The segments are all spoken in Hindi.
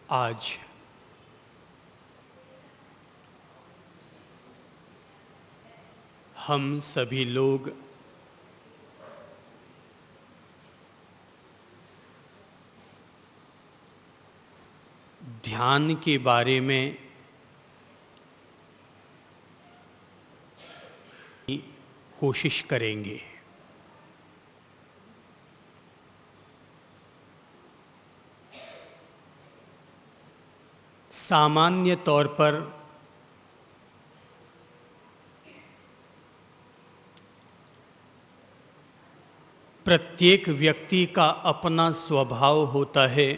आज हम सभी लोग ध्यान के बारे में कोशिश करेंगे। सामान्य तौर पर प्रत्येक व्यक्ति का अपना स्वभाव होता है,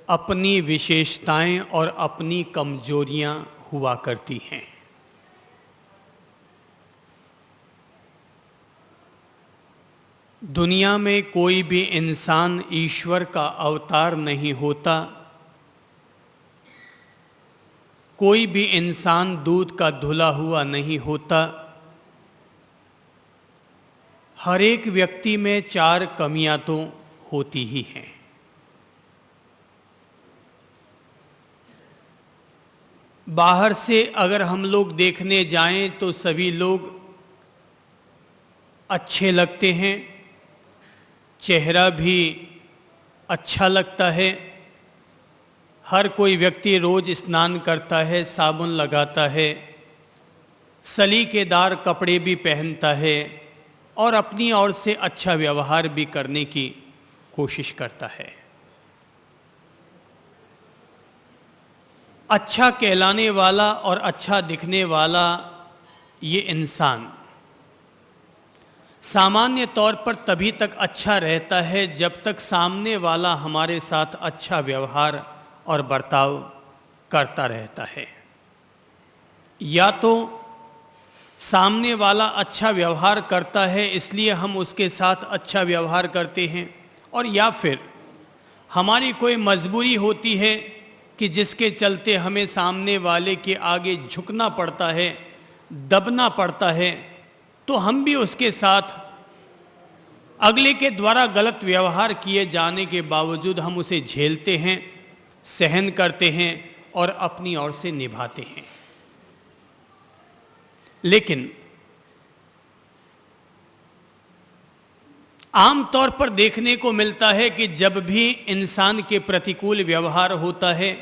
अपनी विशेषताएं और अपनी कमजोरियां हुआ करती हैं। दुनिया में कोई भी इंसान ईश्वर का अवतार नहीं होता। कोई भी इंसान दूध का धुला हुआ नहीं होता। हर एक व्यक्ति में 4 कमियां तो होती ही हैं। बाहर से अगर हम लोग देखने जाएं तो सभी लोग अच्छे लगते हैं, चेहरा भी अच्छा लगता है। हर कोई व्यक्ति रोज स्नान करता है, साबुन लगाता है, सलीकेदार कपड़े भी पहनता है और अपनी ओर से अच्छा व्यवहार भी करने की कोशिश करता है। अच्छा कहलाने वाला और अच्छा दिखने वाला ये इंसान सामान्य तौर पर तभी तक अच्छा रहता है जब तक सामने वाला हमारे साथ अच्छा व्यवहार और बर्ताव करता रहता है। या तो सामने वाला अच्छा व्यवहार करता है इसलिए हम उसके साथ अच्छा व्यवहार करते हैं, और या फिर हमारी कोई मजबूरी होती है कि जिसके चलते हमें सामने वाले के आगे झुकना पड़ता है, दबना पड़ता है, तो हम भी उसके साथ अगले के द्वारा गलत व्यवहार किए जाने के बावजूद हम उसे झेलते हैं, सहन करते हैं और अपनी ओर से निभाते हैं। लेकिन आमतौर पर देखने को मिलता है कि जब भी इंसान के प्रतिकूल व्यवहार होता है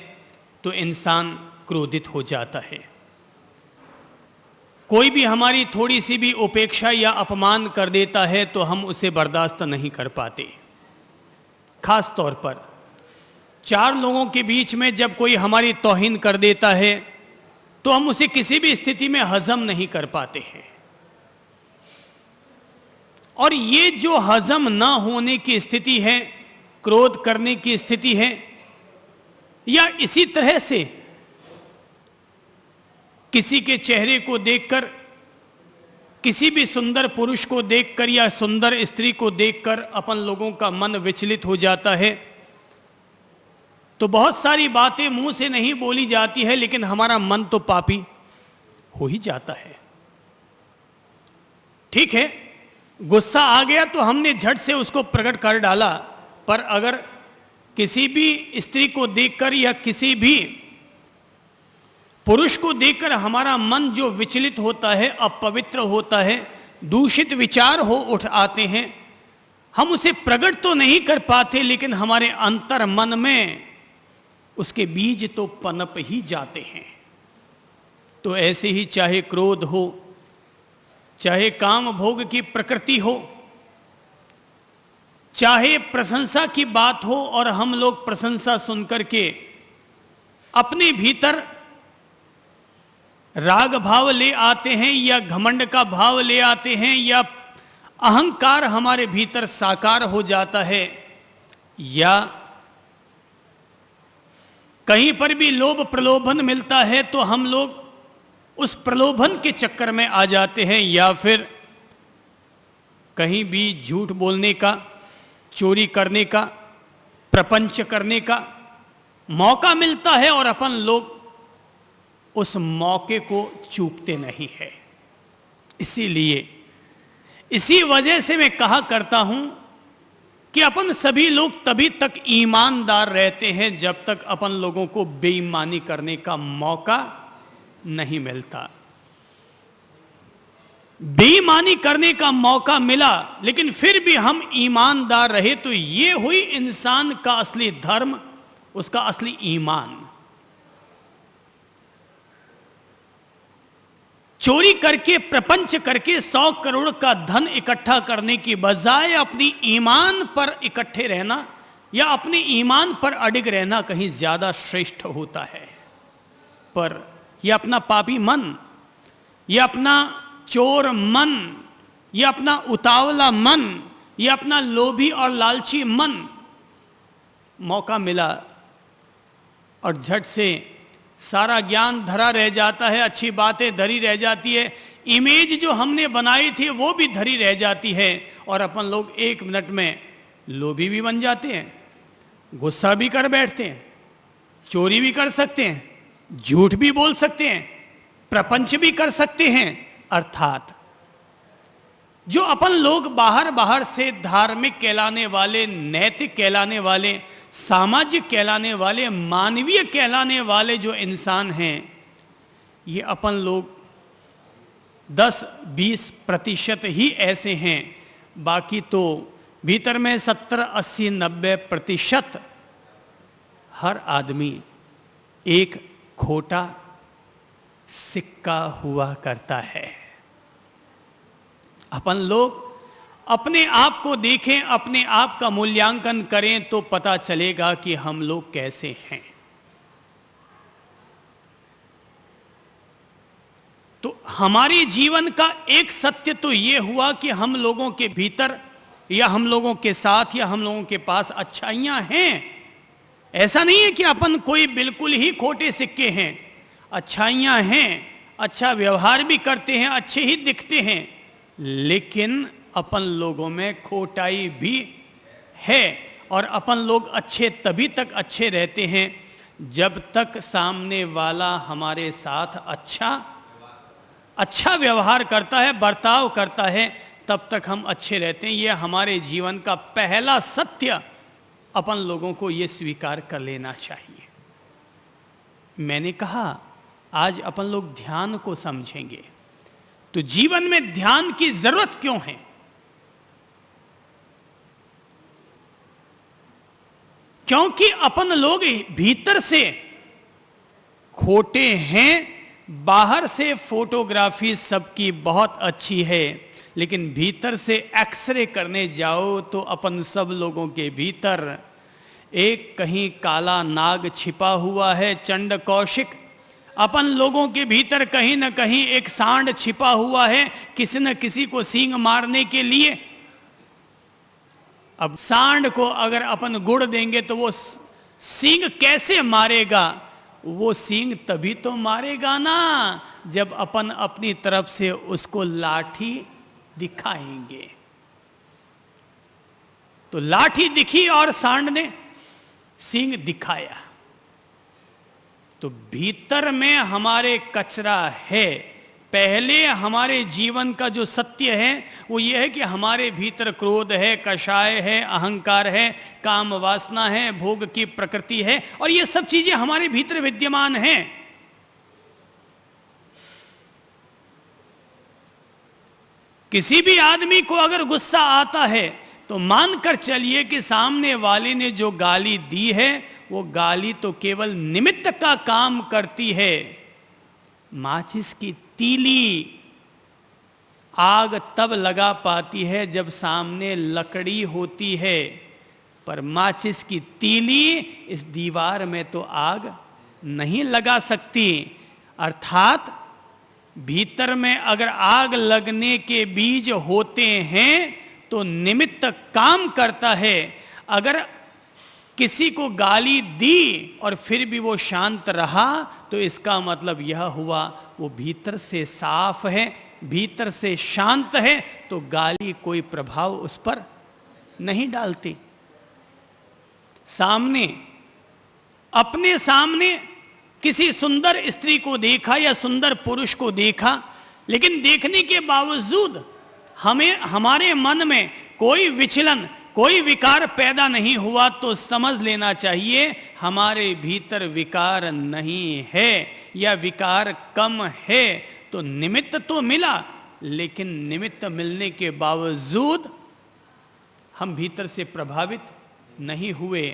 तो इंसान क्रोधित हो जाता है। कोई भी हमारी थोड़ी सी भी उपेक्षा या अपमान कर देता है तो हम उसे बर्दाश्त नहीं कर पाते। खास तौर पर 4 लोगों के बीच में जब कोई हमारी तौहीन कर देता है तो हम उसे किसी भी स्थिति में हजम नहीं कर पाते हैं। और ये जो हजम ना होने की स्थिति है, क्रोध करने की स्थिति है, या इसी तरह से किसी के चेहरे को देखकर, किसी भी सुंदर पुरुष को देखकर या सुंदर स्त्री को देखकर अपन लोगों का मन विचलित हो जाता है, तो बहुत सारी बातें मुंह से नहीं बोली जाती है लेकिन हमारा मन तो पापी हो ही जाता है। ठीक है, गुस्सा आ गया तो हमने झट से उसको प्रकट कर डाला, पर अगर किसी भी स्त्री को देखकर या किसी भी पुरुष को देखकर हमारा मन जो विचलित होता है, अपवित्र होता है, दूषित विचार हो उठ आते हैं, हम उसे प्रकट तो नहीं कर पाते लेकिन हमारे अंतर मन में उसके बीज तो पनप ही जाते हैं। तो ऐसे ही चाहे क्रोध हो, चाहे काम भोग की प्रकृति हो, चाहे प्रशंसा की बात हो और हम लोग प्रशंसा सुनकर के अपने भीतर राग भाव ले आते हैं या घमंड का भाव ले आते हैं या अहंकार हमारे भीतर साकार हो जाता है, या कहीं पर भी लोभ प्रलोभन मिलता है तो हम लोग उस प्रलोभन के चक्कर में आ जाते हैं, या फिर कहीं भी झूठ बोलने का, चोरी करने का, प्रपंच करने का मौका मिलता है और अपन लोग उस मौके को चूकते नहीं है। इसीलिए इसी वजह से मैं कहा करता हूं कि अपन सभी लोग तभी तक ईमानदार रहते हैं जब तक अपन लोगों को बेईमानी करने का मौका नहीं मिलता। बेईमानी करने का मौका मिला लेकिन फिर भी हम ईमानदार रहे तो ये हुई इंसान का असली धर्म, उसका असली ईमान। चोरी करके, प्रपंच करके 100 करोड़ का धन इकट्ठा करने की बजाय अपनी ईमान पर इकट्ठे रहना या अपने ईमान पर अडिग रहना कहीं ज्यादा श्रेष्ठ होता है। पर यह अपना पापी मन, यह अपना चोर मन, यह अपना उतावला मन, यह अपना लोभी और लालची मन मौका मिला और झट से सारा ज्ञान धरा रह जाता है, अच्छी बातें धरी रह जाती है, इमेज जो हमने बनाई थी वो भी धरी रह जाती है और अपन लोग 1 मिनट में लोभी भी बन जाते हैं, गुस्सा भी कर बैठते हैं, चोरी भी कर सकते हैं, झूठ भी बोल सकते हैं, प्रपंच भी कर सकते हैं। अर्थात जो अपन लोग बाहर से धार्मिक कहलाने वाले, नैतिक कहलाने वाले, सामाजिक कहलाने वाले, मानवीय कहलाने वाले जो इंसान हैं, ये अपन लोग 10-20% ही ऐसे हैं। बाकी तो भीतर में 70-80-90% हर आदमी एक खोटा सिक्का हुआ करता है। अपन लोग अपने आप को देखें, अपने आप का मूल्यांकन करें तो पता चलेगा कि हम लोग कैसे हैं। तो हमारे जीवन का एक सत्य तो यह हुआ कि हम लोगों के भीतर या हम लोगों के साथ या हम लोगों के पास अच्छाइयां हैं। ऐसा नहीं है कि अपन कोई बिल्कुल ही खोटे सिक्के हैं, अच्छाइयां हैं, अच्छा व्यवहार भी करते हैं, अच्छे ही दिखते हैं, लेकिन अपन लोगों में खोटाई भी है। और अपन लोग अच्छे तभी तक अच्छे रहते हैं जब तक सामने वाला हमारे साथ अच्छा व्यवहार करता है, बर्ताव करता है, तब तक हम अच्छे रहते हैं। यह हमारे जीवन का पहला सत्य अपन लोगों को यह स्वीकार कर लेना चाहिए। मैंने कहा आज अपन लोग ध्यान को समझेंगे। तो जीवन में ध्यान की जरूरत क्यों है? क्योंकि अपन लोग भीतर से खोटे हैं। बाहर से फोटोग्राफी सबकी बहुत अच्छी है, लेकिन भीतर से एक्सरे करने जाओ तो अपन सब लोगों के भीतर एक कहीं काला नाग छिपा हुआ है, चंड कौशिक। अपन लोगों के भीतर कहीं ना कहीं एक सांड छिपा हुआ है, किसी न किसी को सींग मारने के लिए। अब सांड को अगर अपन गुड़ देंगे तो वो सींग कैसे मारेगा? वो सींग तभी तो मारेगा ना जब अपन अपनी तरफ से उसको लाठी दिखाएंगे। तो लाठी दिखी और सांड ने सींग दिखाया। तो भीतर में हमारे कचरा है। पहले हमारे जीवन का जो सत्य है वो ये है कि हमारे भीतर क्रोध है, कषाय है, अहंकार है, काम वासना है, भोग की प्रकृति है, और ये सब चीजें हमारे भीतर विद्यमान हैं। किसी भी आदमी को अगर गुस्सा आता है तो मानकर चलिए कि सामने वाले ने जो गाली दी है वो गाली तो केवल निमित्त का काम करती है। माचिस की तीली आग तब लगा पाती है जब सामने लकड़ी होती है, पर माचिस की तीली इस दीवार में तो आग नहीं लगा सकती। अर्थात भीतर में अगर आग लगने के बीज होते हैं तो निमित्त काम करता है। अगर किसी को गाली दी और फिर भी वो शांत रहा तो इसका मतलब यह हुआ वो भीतर से साफ है, भीतर से शांत है, तो गाली कोई प्रभाव उस पर नहीं डालती। सामने, अपने सामने किसी सुंदर स्त्री को देखा या सुंदर पुरुष को देखा, लेकिन देखने के बावजूद हमारे मन में कोई विचलन, कोई विकार पैदा नहीं हुआ तो समझ लेना चाहिए हमारे भीतर विकार नहीं है या विकार कम है। तो निमित्त तो मिला, लेकिन निमित्त मिलने के बावजूद हम भीतर से प्रभावित नहीं हुए।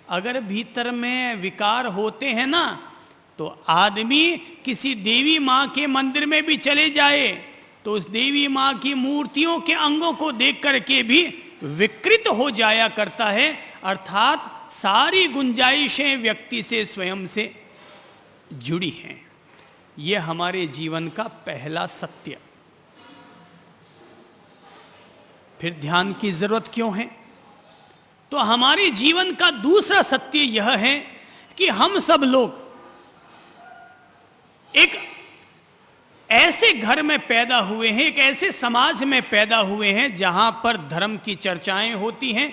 अगर भीतर में विकार होते हैं ना, तो आदमी किसी देवी माँ के मंदिर में भी चले जाए तो उस देवी माँ की मूर्तियों के अंगों को देख करके भी विकृत हो जाया करता है। अर्थात सारी गुंजाइशें व्यक्ति से स्वयं से जुड़ी हैं। यह हमारे जीवन का पहला सत्य। फिर ध्यान की जरूरत क्यों है? तो हमारे जीवन का दूसरा सत्य यह है कि हम सब लोग एक ऐसे घर में पैदा हुए हैं, एक ऐसे समाज में पैदा हुए हैं जहां पर धर्म की चर्चाएं होती हैं,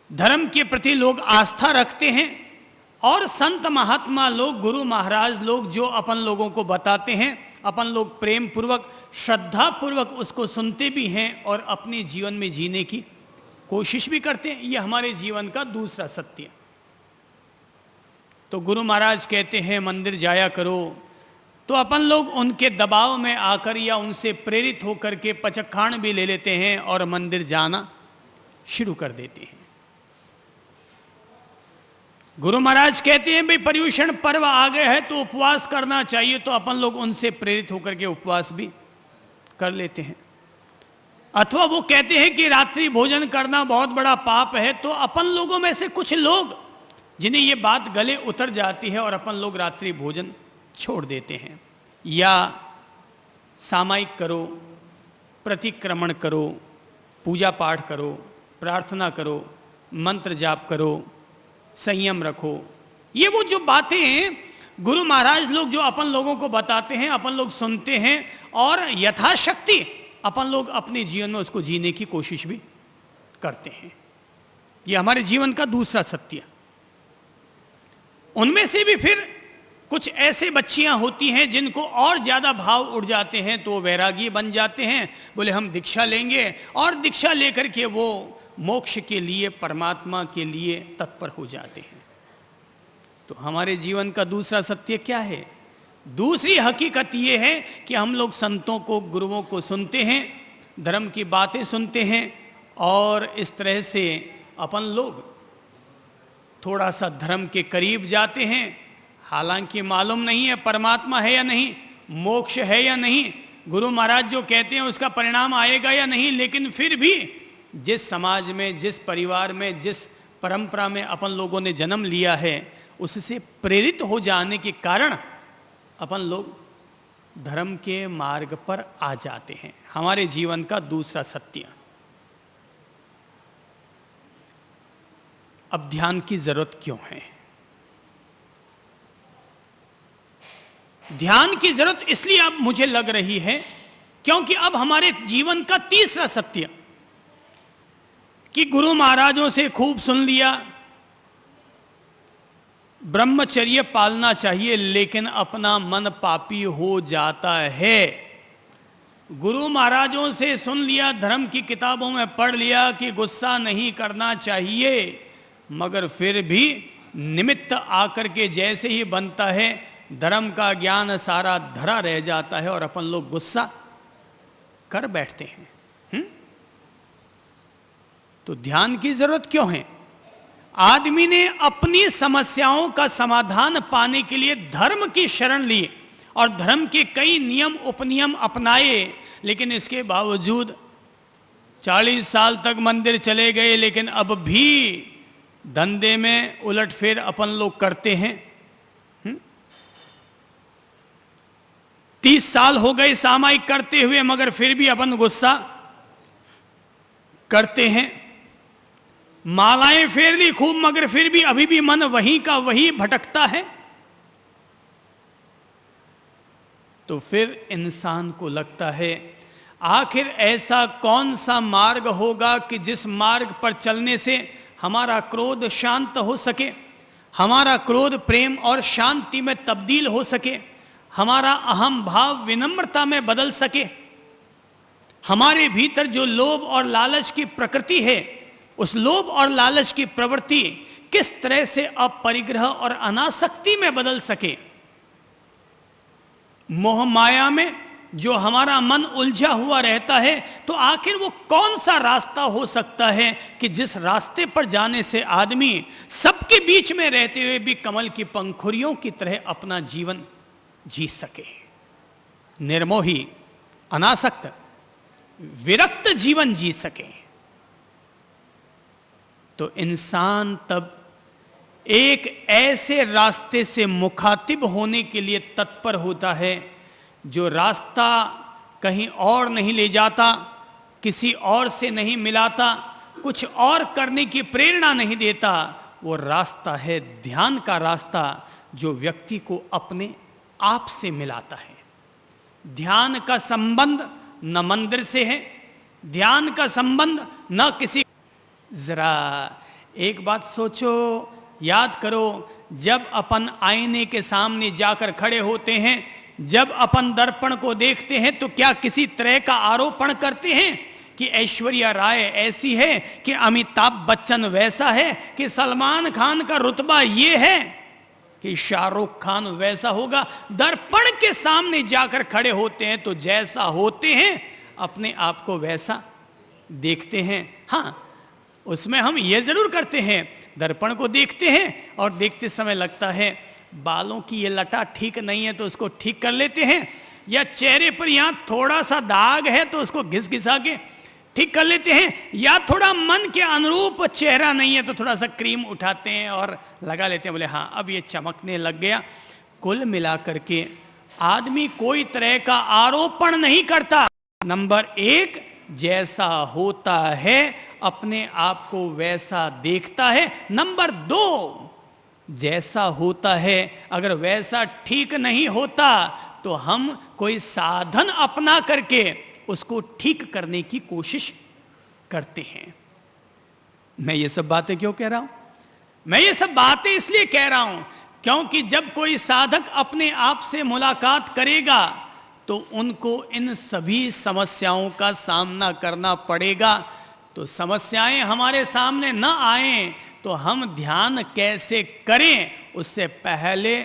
धर्म के प्रति लोग आस्था रखते हैं और संत महात्मा लोग, गुरु महाराज लोग जो अपन लोगों को बताते हैं, अपन लोग प्रेम पूर्वक, श्रद्धा पूर्वक उसको सुनते भी हैं और अपने जीवन में जीने की कोशिश भी करते हैं। यह हमारे जीवन का दूसरा सत्य। तो गुरु महाराज कहते हैं मंदिर जाया करो, तो अपन लोग उनके दबाव में आकर या उनसे प्रेरित होकर के पचखाण भी ले लेते हैं और मंदिर जाना शुरू कर देते हैं। गुरु महाराज कहते हैं भाई पर्युषण पर्व आ गए है तो उपवास करना चाहिए, तो अपन लोग उनसे प्रेरित होकर के उपवास भी कर लेते हैं। अथवा वो कहते हैं कि रात्रि भोजन करना बहुत बड़ा पाप है, तो अपन लोगों में से कुछ लोग जिन्हें ये बात गले उतर जाती है और अपन लोग रात्रि भोजन छोड़ देते हैं। या सामायिक करो, प्रतिक्रमण करो, पूजा पाठ करो, प्रार्थना करो, मंत्र जाप करो, संयम रखो। ये वो जो बातें गुरु महाराज लोग जो अपन लोगों को बताते हैं, अपन लोग सुनते हैं और यथाशक्ति अपन लोग अपने जीवन में उसको जीने की कोशिश भी करते हैं। ये हमारे जीवन का दूसरा सत्य। उनमें से भी फिर कुछ ऐसे बच्चियां होती हैं जिनको और ज्यादा भाव उड़ जाते हैं, तो वैरागी बन जाते हैं, बोले हम दीक्षा लेंगे और दीक्षा लेकर के वो मोक्ष के लिए, परमात्मा के लिए तत्पर हो जाते हैं। तो हमारे जीवन का दूसरा सत्य क्या है? दूसरी हकीकत ये है कि हम लोग संतों को, गुरुओं को सुनते हैं, धर्म की बातें सुनते हैं और इस तरह से अपन लोग थोड़ा सा धर्म के करीब जाते हैं। हालांकि मालूम नहीं है परमात्मा है या नहीं, मोक्ष है या नहीं, गुरु महाराज जो कहते हैं उसका परिणाम आएगा या नहीं, लेकिन फिर भी जिस समाज में, जिस परिवार में, जिस परंपरा में अपन लोगों ने जन्म लिया है, उससे प्रेरित हो जाने के कारण अपन लोग धर्म के मार्ग पर आ जाते हैं। हमारे जीवन का दूसरा सत्य। अब ध्यान की जरूरत क्यों है? ध्यान की जरूरत इसलिए अब मुझे लग रही है क्योंकि अब हमारे जीवन का तीसरा सत्य कि गुरु महाराजों से खूब सुन लिया, ब्रह्मचर्य पालना चाहिए, लेकिन अपना मन पापी हो जाता है। गुरु महाराजों से सुन लिया, धर्म की किताबों में पढ़ लिया कि गुस्सा नहीं करना चाहिए, मगर फिर भी निमित्त आकर के जैसे ही बनता है, धर्म का ज्ञान सारा धरा रह जाता है और अपन लोग गुस्सा कर बैठते हैं। तो ध्यान की जरूरत क्यों है? आदमी ने अपनी समस्याओं का समाधान पाने के लिए धर्म की शरण ली और धर्म के कई नियम उपनियम अपनाए, लेकिन इसके बावजूद 40 साल तक मंदिर चले गए, लेकिन अब भी धंधे में उलटफेर अपन लोग करते हैं। 30 साल हो गए सामायिक करते हुए, मगर फिर भी अपन गुस्सा करते हैं। मालाएं फेर ली खूब, मगर फिर भी अभी भी मन वहीं का वहीं भटकता है। तो फिर इंसान को लगता है आखिर ऐसा कौन सा मार्ग होगा कि जिस मार्ग पर चलने से हमारा क्रोध शांत हो सके, हमारा क्रोध प्रेम और शांति में तब्दील हो सके, हमारा अहम भाव विनम्रता में बदल सके। हमारे भीतर जो लोभ और लालच की प्रकृति है, उस लोभ और लालच की प्रवृत्ति किस तरह से अपरिग्रह और अनासक्ति में बदल सके। मोह माया में जो हमारा मन उलझा हुआ रहता है, तो आखिर वो कौन सा रास्ता हो सकता है कि जिस रास्ते पर जाने से आदमी सबके बीच में रहते हुए भी कमल की पंखुड़ियों की तरह अपना जीवन जी सके, निर्मोही, अनासक्त, विरक्त जीवन जी सके। तो इंसान तब एक ऐसे रास्ते से मुखातिब होने के लिए तत्पर होता है जो रास्ता कहीं और नहीं ले जाता, किसी और से नहीं मिलाता, कुछ और करने की प्रेरणा नहीं देता। वो रास्ता है ध्यान का रास्ता, जो व्यक्ति को अपने आप से मिलाता है। ध्यान का संबंध न मंदिर से है, ध्यान का संबंध न किसी। जरा एक बात सोचो, याद करो, जब अपन आईने के सामने जाकर खड़े होते हैं, जब अपन दर्पण को देखते हैं, तो क्या किसी तरह का आरोपण करते हैं कि ऐश्वर्या राय ऐसी है, कि अमिताभ बच्चन वैसा है, कि सलमान खान का रुतबा ये है, कि शाहरुख खान वैसा होगा? दर्पण के सामने जाकर खड़े होते हैं तो जैसा होते हैं अपने आप को वैसा देखते हैं। हाँ, उसमें हम ये जरूर करते हैं, दर्पण को देखते हैं और देखते समय लगता है बालों की ये लटा ठीक नहीं है तो उसको ठीक कर लेते हैं, या चेहरे पर यहाँ थोड़ा सा दाग है तो उसको घिसा के ठीक कर लेते हैं, या थोड़ा मन के अनुरूप चेहरा नहीं है तो थोड़ा सा क्रीम उठाते हैं और लगा लेते हैं, बोले हाँ अब ये चमकने लग गया। कुल मिलाकर के आदमी कोई तरह का आरोपण नहीं करता। नंबर एक, जैसा होता है अपने आप को वैसा देखता है। नंबर दो, जैसा होता है अगर वैसा ठीक नहीं होता तो हम कोई साधन अपना करके उसको ठीक करने की कोशिश करते हैं। मैं ये सब बातें क्यों कह रहा हूं? मैं ये सब बातें इसलिए कह रहा हूं क्योंकि जब कोई साधक अपने आप से मुलाकात करेगा तो उनको इन सभी समस्याओं का सामना करना पड़ेगा। तो समस्याएं हमारे सामने न आए तो हम ध्यान कैसे करें, उससे पहले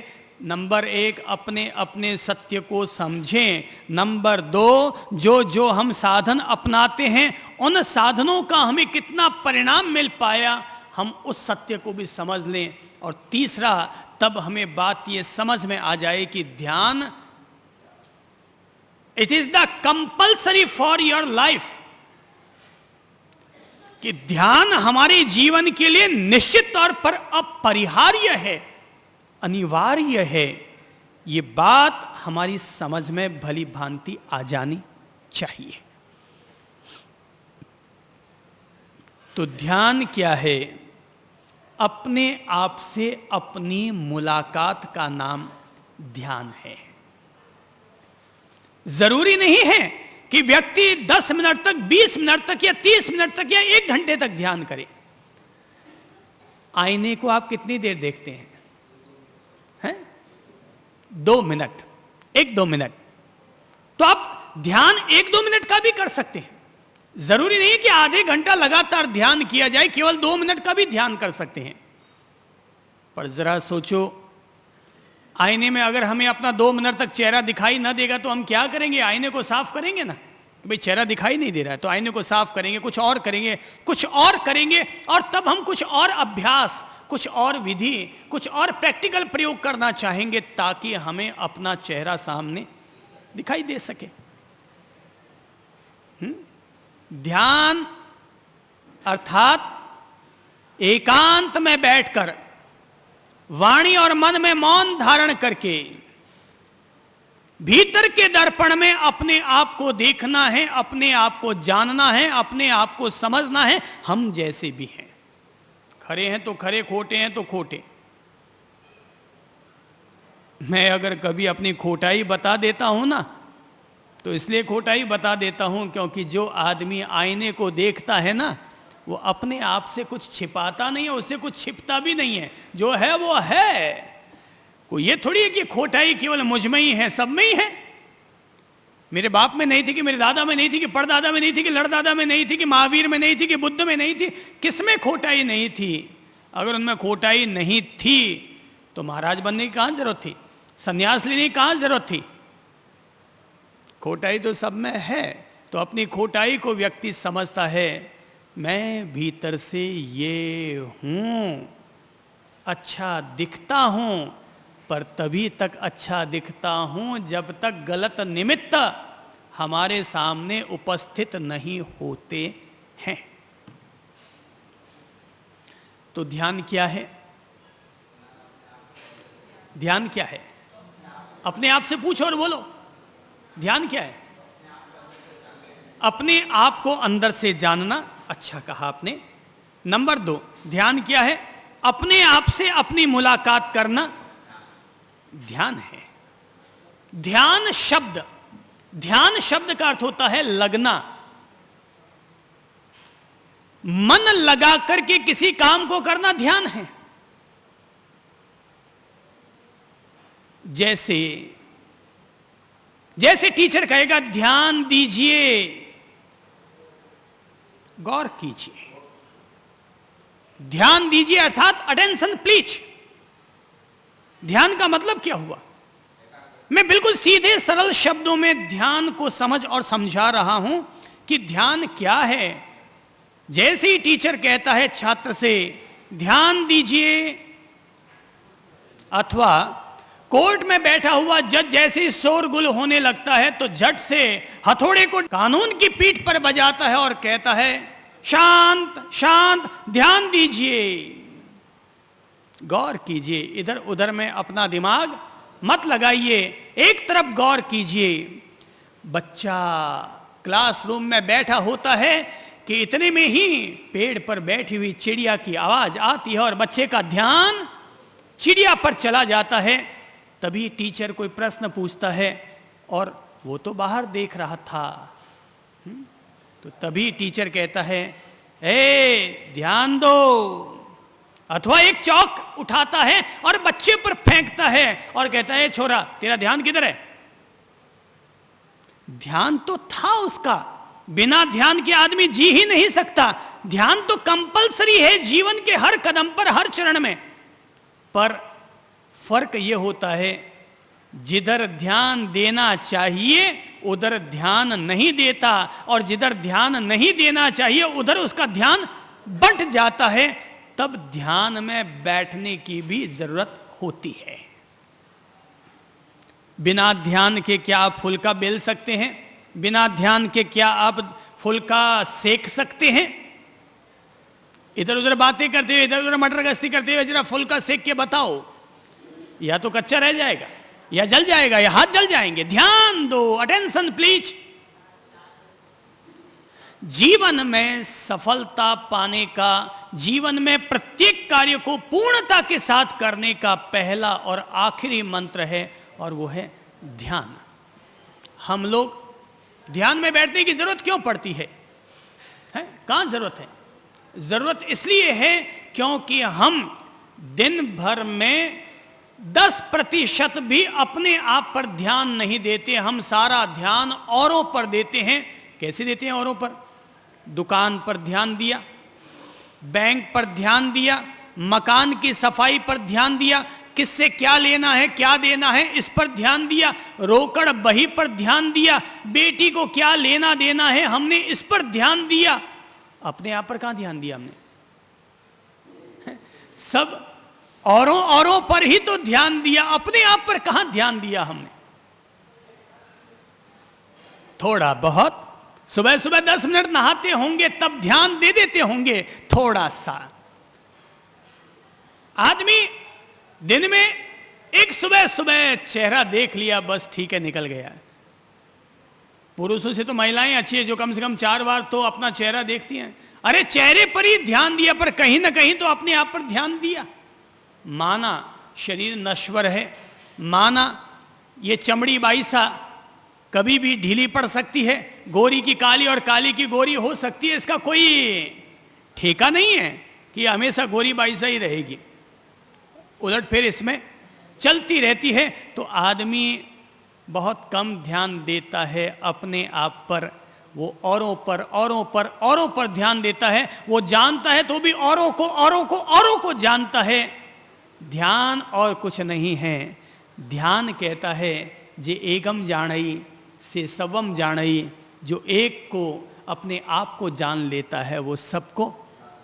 नंबर एक, अपने अपने सत्य को समझें। नंबर दो, जो हम साधन अपनाते हैं उन साधनों का हमें कितना परिणाम मिल पाया, हम उस सत्य को भी समझ लें। और तीसरा, तब हमें बात ये समझ में आ जाए कि ध्यान it is the compulsory for your life, कि ध्यान हमारे जीवन के लिए निश्चित तौर पर अपरिहार्य है, अनिवार्य है। ये बात हमारी समझ में भली भांति आ जानी चाहिए। तो ध्यान क्या है? अपने आप से अपनी मुलाकात का नाम ध्यान है। जरूरी नहीं है कि व्यक्ति 10 मिनट तक, 20 मिनट तक या 30 मिनट तक या 1 घंटे तक ध्यान करे। आईने को आप कितनी देर देखते हैं? 2 मिनट, 1-2 मिनट। तो आप ध्यान 1-2 मिनट का भी कर सकते हैं। जरूरी नहीं कि आधे घंटा लगातार ध्यान किया जाए, केवल 2 मिनट का भी ध्यान कर सकते हैं। पर जरा सोचो, आईने में अगर हमें अपना 2 मिनट तक चेहरा दिखाई ना देगा तो हम क्या करेंगे? आईने को साफ करेंगे ना, भाई चेहरा दिखाई नहीं दे रहा है तो आईने को साफ करेंगे, कुछ और करेंगे, कुछ और करेंगे, और तब हम कुछ और अभ्यास, कुछ और विधि, कुछ और प्रैक्टिकल प्रयोग करना चाहेंगे ताकि हमें अपना चेहरा सामने दिखाई दे सके। ध्यान अर्थात एकांत में बैठकर वाणी और मन में मौन धारण करके भीतर के दर्पण में अपने आप को देखना है, अपने आप को जानना है, अपने आप को समझना है। हम जैसे भी हैं, खरे हैं तो खरे, खोटे हैं तो खोटे। मैं अगर कभी अपनी खोटाई बता देता हूं ना, तो इसलिए खोटाई बता देता हूं क्योंकि जो आदमी आईने को देखता है ना, वो अपने आप से कुछ छिपाता नहीं है, उससे कुछ छिपता भी नहीं है। जो है वो है। कोई ये थोड़ी है कि खोटाई केवल मुझ में ही है, सब में ही है। मेरे बाप में नहीं थी, कि मेरे दादा में नहीं थी, कि परदादा में नहीं थी, कि लड़दादा में नहीं थी, कि महावीर में नहीं थी, कि बुद्ध में नहीं थी। किसमें खोटाई नहीं थी? अगर उनमें खोटाई नहीं थी तो महाराज बनने की कहां जरूरत थी, संन्यास लेने की कहां जरूरत थी? खोटाई तो सब में है। तो अपनी खोटाई को व्यक्ति समझता है, मैं भीतर से ये हूं, अच्छा दिखता हूं, पर तभी तक अच्छा दिखता हूं जब तक गलत निमित्त हमारे सामने उपस्थित नहीं होते हैं। तो ध्यान क्या है? ध्यान क्या है? अपने आप से पूछो और बोलो, ध्यान क्या है? अपने आप को अंदर से जानना। अच्छा कहा आपने। नंबर 2, ध्यान क्या है? अपने आप से अपनी मुलाकात करना ध्यान है। ध्यान शब्द का अर्थ होता है लगना। मन लगा करके किसी काम को करना ध्यान है। जैसे टीचर कहेगा ध्यान दीजिए, गौर कीजिए। ध्यान दीजिए अर्थात अटेंशन प्लीज। ध्यान का मतलब क्या हुआ? मैं बिल्कुल सीधे सरल शब्दों में ध्यान को समझ और समझा रहा हूं कि ध्यान क्या है। जैसे ही टीचर कहता है छात्र से ध्यान दीजिए, अथवा कोर्ट में बैठा हुआ जज जैसे ही शोरगुल होने लगता है तो झट से हथौड़े को कानून की पीठ पर बजाता है और कहता है शांत शांत, ध्यान दीजिए, गौर कीजिए, इधर उधर में अपना दिमाग मत लगाइए, एक तरफ गौर कीजिए। बच्चा क्लासरूम में बैठा होता है कि इतने में ही पेड़ पर बैठी हुई चिड़िया की आवाज आती है और बच्चे का ध्यान चिड़िया पर चला जाता है। तभी टीचर कोई प्रश्न पूछता है और वो तो बाहर देख रहा था। तो तभी टीचर कहता है ए ध्यान दो, अथवा एक चौक उठाता है और बच्चे पर फेंकता है और कहता है छोरा तेरा ध्यान किधर है? ध्यान तो था उसका, बिना ध्यान के आदमी जी ही नहीं सकता। ध्यान तो कंपलसरी है जीवन के हर कदम पर, हर चरण में। पर फर्क यह होता है जिधर ध्यान देना चाहिए उधर ध्यान नहीं देता, और जिधर ध्यान नहीं देना चाहिए उधर उसका ध्यान बंट जाता है। तब ध्यान में बैठने की भी जरूरत होती है। बिना ध्यान के क्या आप फुल्का बेल सकते हैं? बिना ध्यान के क्या आप फुल्का सेक सकते हैं? इधर उधर बातें करते हुए, इधर उधर मटर गश्ती करते हुए जरा फुल्का सेक के बताओ, या तो कच्चा रह जाएगा, या जल जाएगा, या हाथ जल जाएंगे। ध्यान दो, अटेंशन प्लीज। जीवन में सफलता पाने का, जीवन में प्रत्येक कार्य को पूर्णता के साथ करने का पहला और आखिरी मंत्र है, और वो है ध्यान। हम लोग ध्यान में बैठने की जरूरत क्यों पड़ती है? कहां जरूरत है? जरूरत इसलिए है क्योंकि हम दिन भर में 10% भी अपने आप पर ध्यान नहीं देते। हम सारा ध्यान औरों पर देते हैं। कैसे देते हैं औरों पर? दुकान पर ध्यान दिया, बैंक पर ध्यान दिया, मकान की सफाई पर ध्यान दिया, किससे क्या लेना है क्या देना है इस पर ध्यान दिया, रोकड़ बही पर ध्यान दिया, बेटी को क्या लेना देना है हमने इस पर ध्यान दिया। अपने आप पर कहां ध्यान दिया हमने? सब औरों पर ही तो ध्यान दिया, अपने आप पर कहां ध्यान दिया हमने? थोड़ा बहुत सुबह सुबह 10 मिनट नहाते होंगे तब ध्यान दे देते होंगे, थोड़ा सा। आदमी दिन में एक सुबह सुबह चेहरा देख लिया, बस ठीक है, निकल गया। पुरुषों से तो महिलाएं अच्छी है जो कम से कम 4 बार तो अपना चेहरा देखती हैं। अरे चेहरे पर ही ध्यान दिया, पर कहीं ना कहीं तो अपने आप पर ध्यान दिया। माना शरीर नश्वर है, माना ये चमड़ी बाईसा कभी भी ढीली पड़ सकती है, गोरी की काली और काली की गोरी हो सकती है, इसका कोई ठेका नहीं है कि हमेशा गोरी बाईसा ही रहेगी। उलट फिर इसमें चलती रहती है। तो आदमी बहुत कम ध्यान देता है अपने आप पर, वो औरों पर ध्यान देता है। वो जानता है तो भी औरों को जानता है। ध्यान और कुछ नहीं है। ध्यान कहता है जे एकम जानई से सबम जानई, जो एक को अपने आप को जान लेता है वो सबको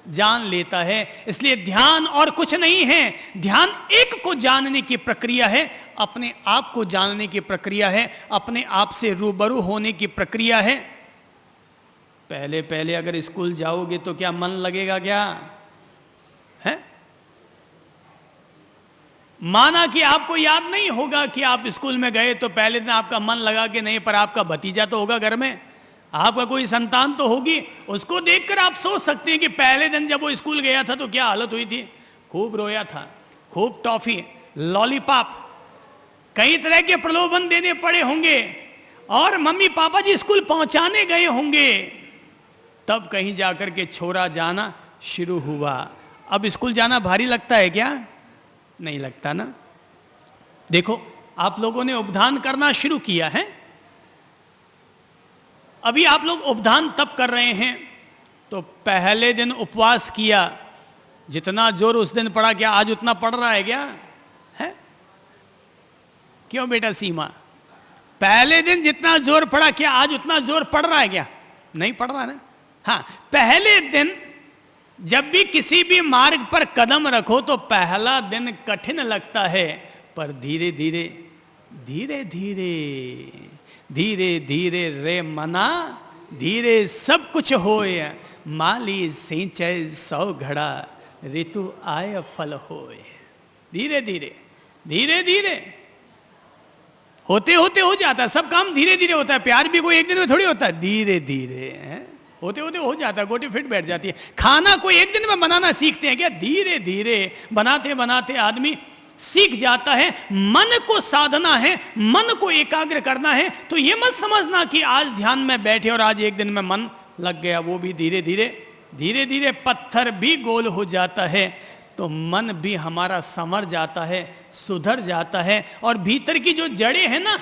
जान लेता है। इसलिए ध्यान और कुछ नहीं है। ध्यान एक को जानने की प्रक्रिया है, अपने आप को जानने की प्रक्रिया है, अपने आप से रूबरू होने की प्रक्रिया है। पहले पहले अगर स्कूल जाओगे तो क्या मन लगेगा क्या है? माना कि आपको याद नहीं होगा कि आप स्कूल में गए तो पहले दिन आपका मन लगा कि नहीं, पर आपका भतीजा तो होगा घर में, आपका कोई संतान तो होगी, उसको देखकर आप सोच सकते हैं कि पहले दिन जब वो स्कूल गया था तो क्या हालत हुई थी। खूब रोया था, खूब टॉफी, लॉलीपॉप, कई तरह के प्रलोभन देने पड़े होंगे, और मम्मी पापा जी स्कूल पहुंचाने गए होंगे, तब कहीं जाकर के छोरा जाना शुरू हुआ। अब स्कूल जाना भारी लगता है क्या? नहीं लगता ना। देखो आप लोगों ने उपधान करना शुरू किया है। अभी आप लोग उपधान तब कर रहे हैं तो पहले दिन उपवास किया, जितना जोर उस दिन पड़ा क्या आज उतना पड़ रहा है क्या है? क्यों बेटा सीमा, पहले दिन जितना जोर पड़ा क्या आज उतना जोर पड़ रहा है क्या? नहीं पड़ रहा ना। हाँ, पहले दिन जब भी किसी भी मार्ग पर कदम रखो तो पहला दिन कठिन लगता है, पर धीरे धीरे धीरे धीरे धीरे धीरे रे मना धीरे सब कुछ होय, माली सिंचय 100 घड़ा ऋतु आय फल होय। धीरे धीरे धीरे धीरे होते होते हो जाता है, सब काम धीरे धीरे होता है। प्यार भी कोई एक दिन में थोड़ी होता है, धीरे धीरे होते होते हो जाता है, गोटी फिट बैठ जाती है। खाना कोई एक दिन में बनाना सीखते हैं क्या? धीरे धीरे बनाते बनाते आदमी सीख जाता है। मन को साधना है, मन को एकाग्र करना है। तो ये मत समझना कि आज ध्यान में बैठे और आज एक दिन में मन लग गया, वो भी धीरे धीरे धीरे धीरे पत्थर भी गोल हो जाता है तो मन भी हमारा संवर जाता है, सुधर जाता है। और भीतर की जो जड़ें हैं ना,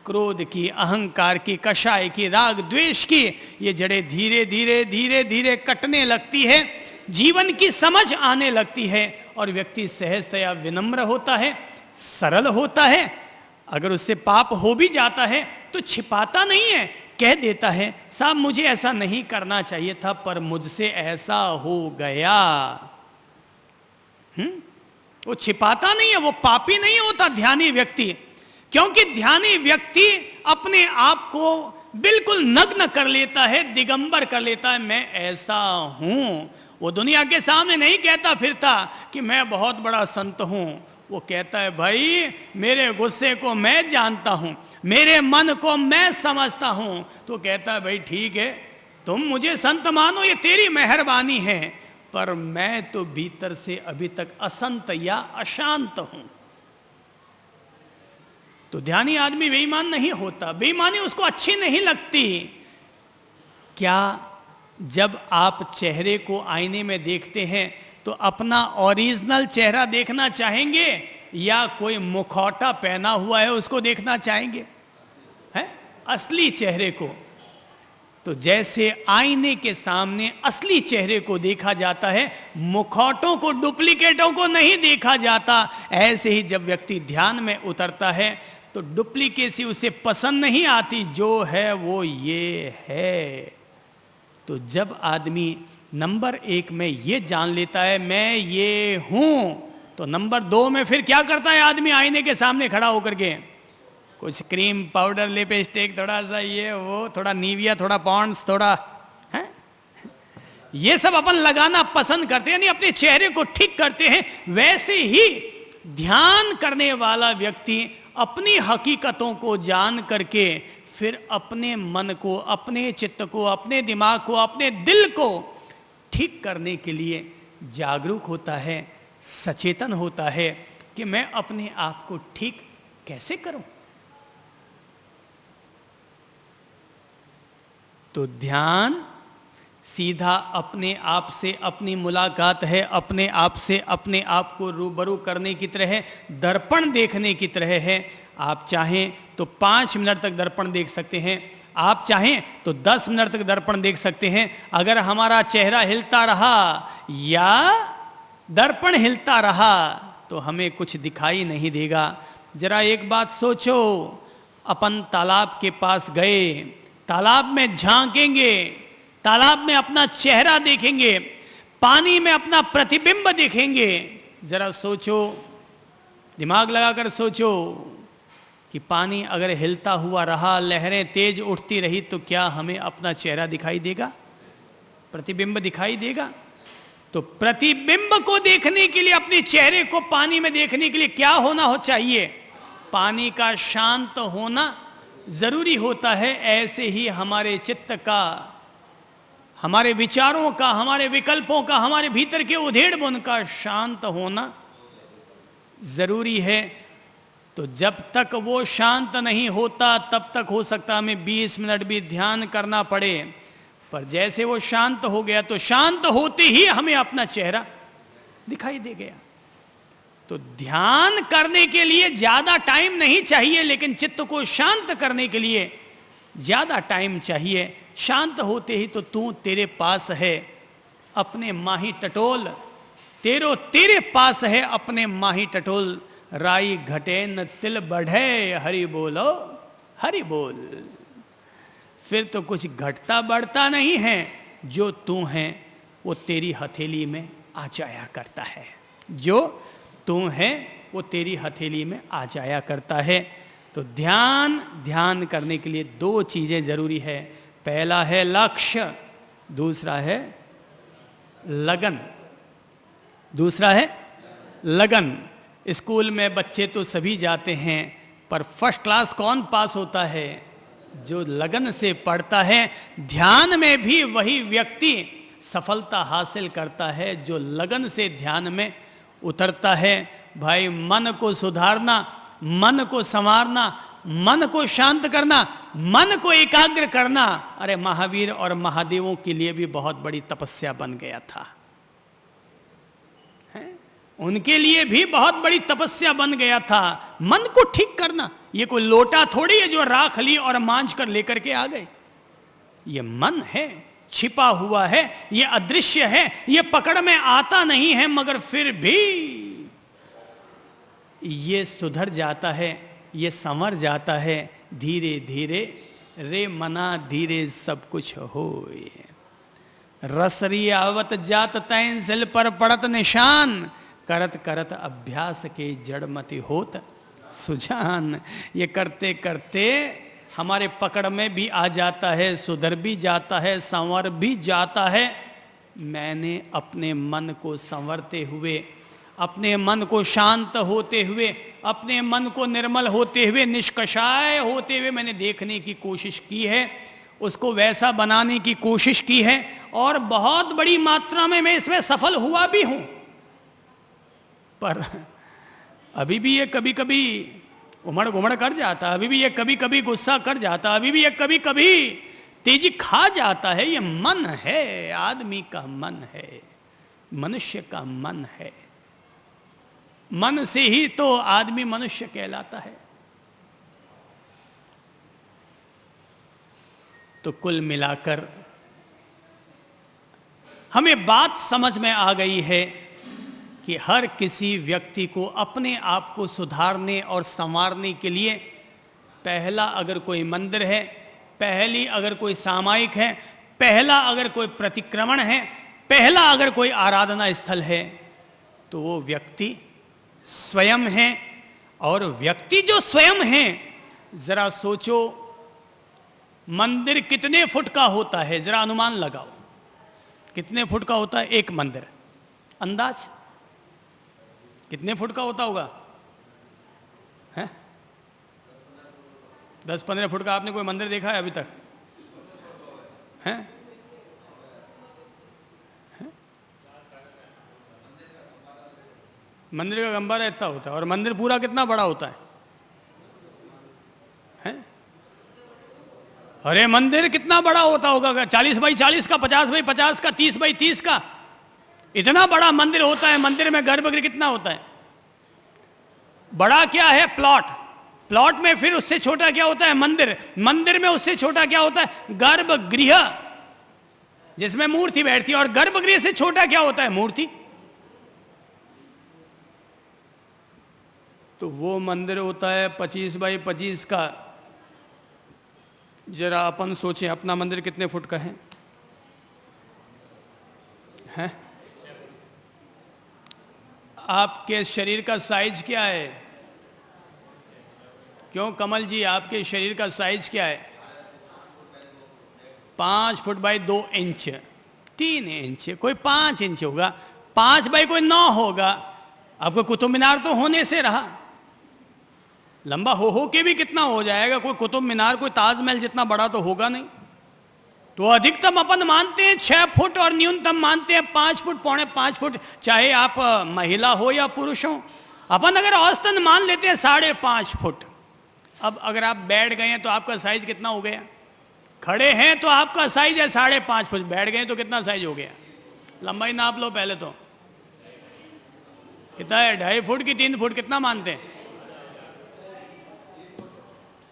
क्रोध की, अहंकार की, कषाय की, राग द्वेष की, ये जड़ें धीरे धीरे धीरे धीरे कटने लगती है, जीवन की समझ आने लगती है और व्यक्ति सहजतया विनम्र होता है, सरल होता है। अगर उससे पाप हो भी जाता है तो छिपाता नहीं है, कह देता है साहब मुझे ऐसा नहीं करना चाहिए था पर मुझसे ऐसा हो गया। वो छिपाता नहीं है, वो पापी नहीं होता ध्यानी व्यक्ति, क्योंकि ध्यानी व्यक्ति अपने आप को बिल्कुल नग्न कर लेता है, दिगंबर कर लेता है। मैं ऐसा हूं। वो दुनिया के सामने नहीं कहता फिरता कि मैं बहुत बड़ा संत हूं। वो कहता है भाई मेरे गुस्से को मैं जानता हूं, मेरे मन को मैं समझता हूं। तो कहता है भाई ठीक है, तुम मुझे संत मानो, ये तेरी मेहरबानी है, पर मैं तो भीतर से अभी तक असंत या अशांत हूं। तो ध्यानी आदमी बेईमान नहीं होता, बेईमानी उसको अच्छी नहीं लगती। क्या जब आप चेहरे को आईने में देखते हैं तो अपना ओरिजिनल चेहरा देखना चाहेंगे या कोई मुखौटा पहना हुआ है उसको देखना चाहेंगे? है असली चेहरे को। तो जैसे आईने के सामने असली चेहरे को देखा जाता है, मुखौटों को, डुप्लीकेटों को नहीं देखा जाता, ऐसे ही जब व्यक्ति ध्यान में उतरता है तो डुप्लीकेसी उसे पसंद नहीं आती, जो है वो ये है। तो जब आदमी नंबर 1 में ये जान लेता है मैं ये हूं, तो नंबर 2 में फिर क्या करता है आदमी? आईने के सामने खड़ा होकर के कुछ क्रीम, पाउडर, लिपस्टिक, थोड़ा सा ये वो, थोड़ा नीविया, थोड़ा पॉन्ड्स, थोड़ा है, ये सब अपन लगाना पसंद करते हैं, यानी अपने चेहरे को ठीक करते हैं। वैसे ही ध्यान करने वाला व्यक्ति अपनी हकीकतों को जान करके फिर अपने मन को, अपने चित्त को, अपने दिमाग को, अपने दिल को ठीक करने के लिए जागरूक होता है, सचेतन होता है कि मैं अपने आप को ठीक कैसे करूं। तो ध्यान सीधा अपने आप से अपनी मुलाकात है, अपने आप से अपने आप को रूबरू करने की तरह है, दर्पण देखने की तरह है। आप चाहें तो 5 मिनट तक दर्पण देख सकते हैं, आप चाहें तो 10 मिनट तक दर्पण देख सकते हैं। अगर हमारा चेहरा हिलता रहा या दर्पण हिलता रहा तो हमें कुछ दिखाई नहीं देगा। जरा एक बात सोचो, अपन तालाब के पास गए, तालाब में झांकेंगे, तालाब में अपना चेहरा देखेंगे, पानी में अपना प्रतिबिंब देखेंगे। जरा सोचो, दिमाग लगाकर सोचो कि पानी अगर हिलता हुआ रहा, लहरें तेज उठती रही तो क्या हमें अपना चेहरा दिखाई देगा? प्रतिबिंब दिखाई देगा? तो प्रतिबिंब को देखने के लिए, अपने चेहरे को पानी में देखने के लिए क्या होना हो चाहिए? पानी का शांत होना जरूरी होता है। ऐसे ही हमारे चित्त का, हमारे विचारों का, हमारे विकल्पों का, हमारे भीतर के उधेड़ बुन का शांत होना जरूरी है। तो जब तक वो शांत नहीं होता तब तक हो सकता हमें 20 मिनट भी ध्यान करना पड़े, पर जैसे वो शांत हो गया तो शांत होते ही हमें अपना चेहरा दिखाई दे गया। तो ध्यान करने के लिए ज्यादा टाइम नहीं चाहिए, लेकिन चित्त को शांत करने के लिए ज्यादा टाइम चाहिए। शांत होते ही तो तू तेरे पास है अपने माही टटोल, तेरे पास है अपने माही टटोल। राई घटे न तिल बढ़े, हरि बोलो हरि बोल। फिर तो कुछ घटता बढ़ता नहीं है, जो तू है वो तेरी हथेली में आ जाया करता है। जो तू है वो तेरी हथेली में आ जाया करता है। तो ध्यान करने के लिए 2 चीजें जरूरी है। पहला है लक्ष्य, दूसरा है लगन। दूसरा है लगन। स्कूल में बच्चे तो सभी जाते हैं, पर फर्स्ट क्लास कौन पास होता है? जो लगन से पढ़ता है। ध्यान में भी वही व्यक्ति सफलता हासिल करता है जो लगन से ध्यान में उतरता है। भाई, मन को सुधारना, मन को संवारना, मन को शांत करना, मन को एकाग्र करना, अरे महावीर और महादेवों के लिए भी बहुत बड़ी तपस्या बन गया था। उनके लिए भी बहुत बड़ी तपस्या बन गया था। मन को ठीक करना, ये कोई लोटा थोड़ी है जो राख ली और मांझ कर लेकर के आ गए। ये मन है, छिपा हुआ है, ये अदृश्य है, ये पकड़ में आता नहीं है, मगर फिर भी ये सुधर जाता है, ये संवर जाता है। धीरे धीरे रे मना धीरे सब कुछ हो। रसरी आवत जात तैन सिल पर पड़त निशान, करत करत अभ्यास के जड़मति होत सुजान। ये करते करते हमारे पकड़ में भी आ जाता है, सुधर भी जाता है, संवर भी जाता है। मैंने अपने मन को संवरते हुए, अपने मन को शांत होते हुए, अपने मन को निर्मल होते हुए, निष्कषाय होते हुए मैंने देखने की कोशिश की है, उसको वैसा बनाने की कोशिश की है, और बहुत बड़ी मात्रा में मैं इसमें सफल हुआ भी हूं। पर अभी भी ये कभी कभी उमड़ घुमड़ कर जाता, अभी भी ये कभी कभी गुस्सा कर जाता, अभी भी ये कभी कभी तेजी खा जाता है। ये मन है, आदमी का मन है, मनुष्य का मन है। मन से ही तो आदमी मनुष्य कहलाता है। तो कुल मिलाकर हमें बात समझ में आ गई है कि हर किसी व्यक्ति को अपने आप को सुधारने और संवारने के लिए, पहला अगर कोई मंदिर है, पहली अगर कोई सामायिक है, पहला अगर कोई प्रतिक्रमण है, पहला अगर कोई आराधना स्थल है, तो वो व्यक्ति स्वयं है। और व्यक्ति जो स्वयं है, जरा सोचो मंदिर कितने फुट का होता है? जरा अनुमान लगाओ, कितने फुट का होता है एक मंदिर? अंदाज कितने फुट का होता होगा? हैं? 10-15 फुट का आपने कोई मंदिर देखा है अभी तक? हैं? मंदिर का गंबारा इतना होता है, और मंदिर पूरा कितना बड़ा होता है? हैं? अरे मंदिर कितना बड़ा होता होगा? 40 बाई 40 का, 50 बाई 50 का, 30 बाई 30 का, इतना बड़ा मंदिर होता है। मंदिर में गर्भगृह कितना होता है? बड़ा क्या है? प्लॉट। प्लॉट में फिर उससे छोटा क्या होता है? मंदिर। मंदिर में उससे छोटा क्या होता है? गर्भगृह, जिसमें मूर्ति बैठती है। और गर्भगृह से छोटा क्या होता है? मूर्ति। तो वो मंदिर होता है 25 बाई 25 का। जरा अपन सोचें, अपना मंदिर कितने फुट का है? हैं? आपके शरीर का साइज क्या है? क्यों कमल जी, आपके शरीर का साइज क्या है? 5 फुट बाई 2 इंच, 3 इंच, कोई 5 इंच होगा, 5 बाई कोई 9 होगा। आपको कुतुब मीनार तो होने से रहा, लंबा हो के भी कितना हो जाएगा? कोई कुतुब मीनार, कोई ताजमहल जितना बड़ा तो होगा नहीं। तो अधिकतम अपन मानते हैं 6 फुट और न्यूनतम मानते हैं 5 फुट, 4.5 फुट, चाहे आप महिला हो या पुरुष हो। अपन अगर औसतन मान लेते हैं 5.5 फुट। अब अगर आप बैठ गए हैं तो आपका साइज कितना हो गया? खड़े हैं तो आपका साइज है 5.5 फुट, बैठ गए तो कितना साइज हो गया? लंबाई नाप लो पहले तो। कितना है? 2.5 फुट की 3 फुट? कितना मानते हैं?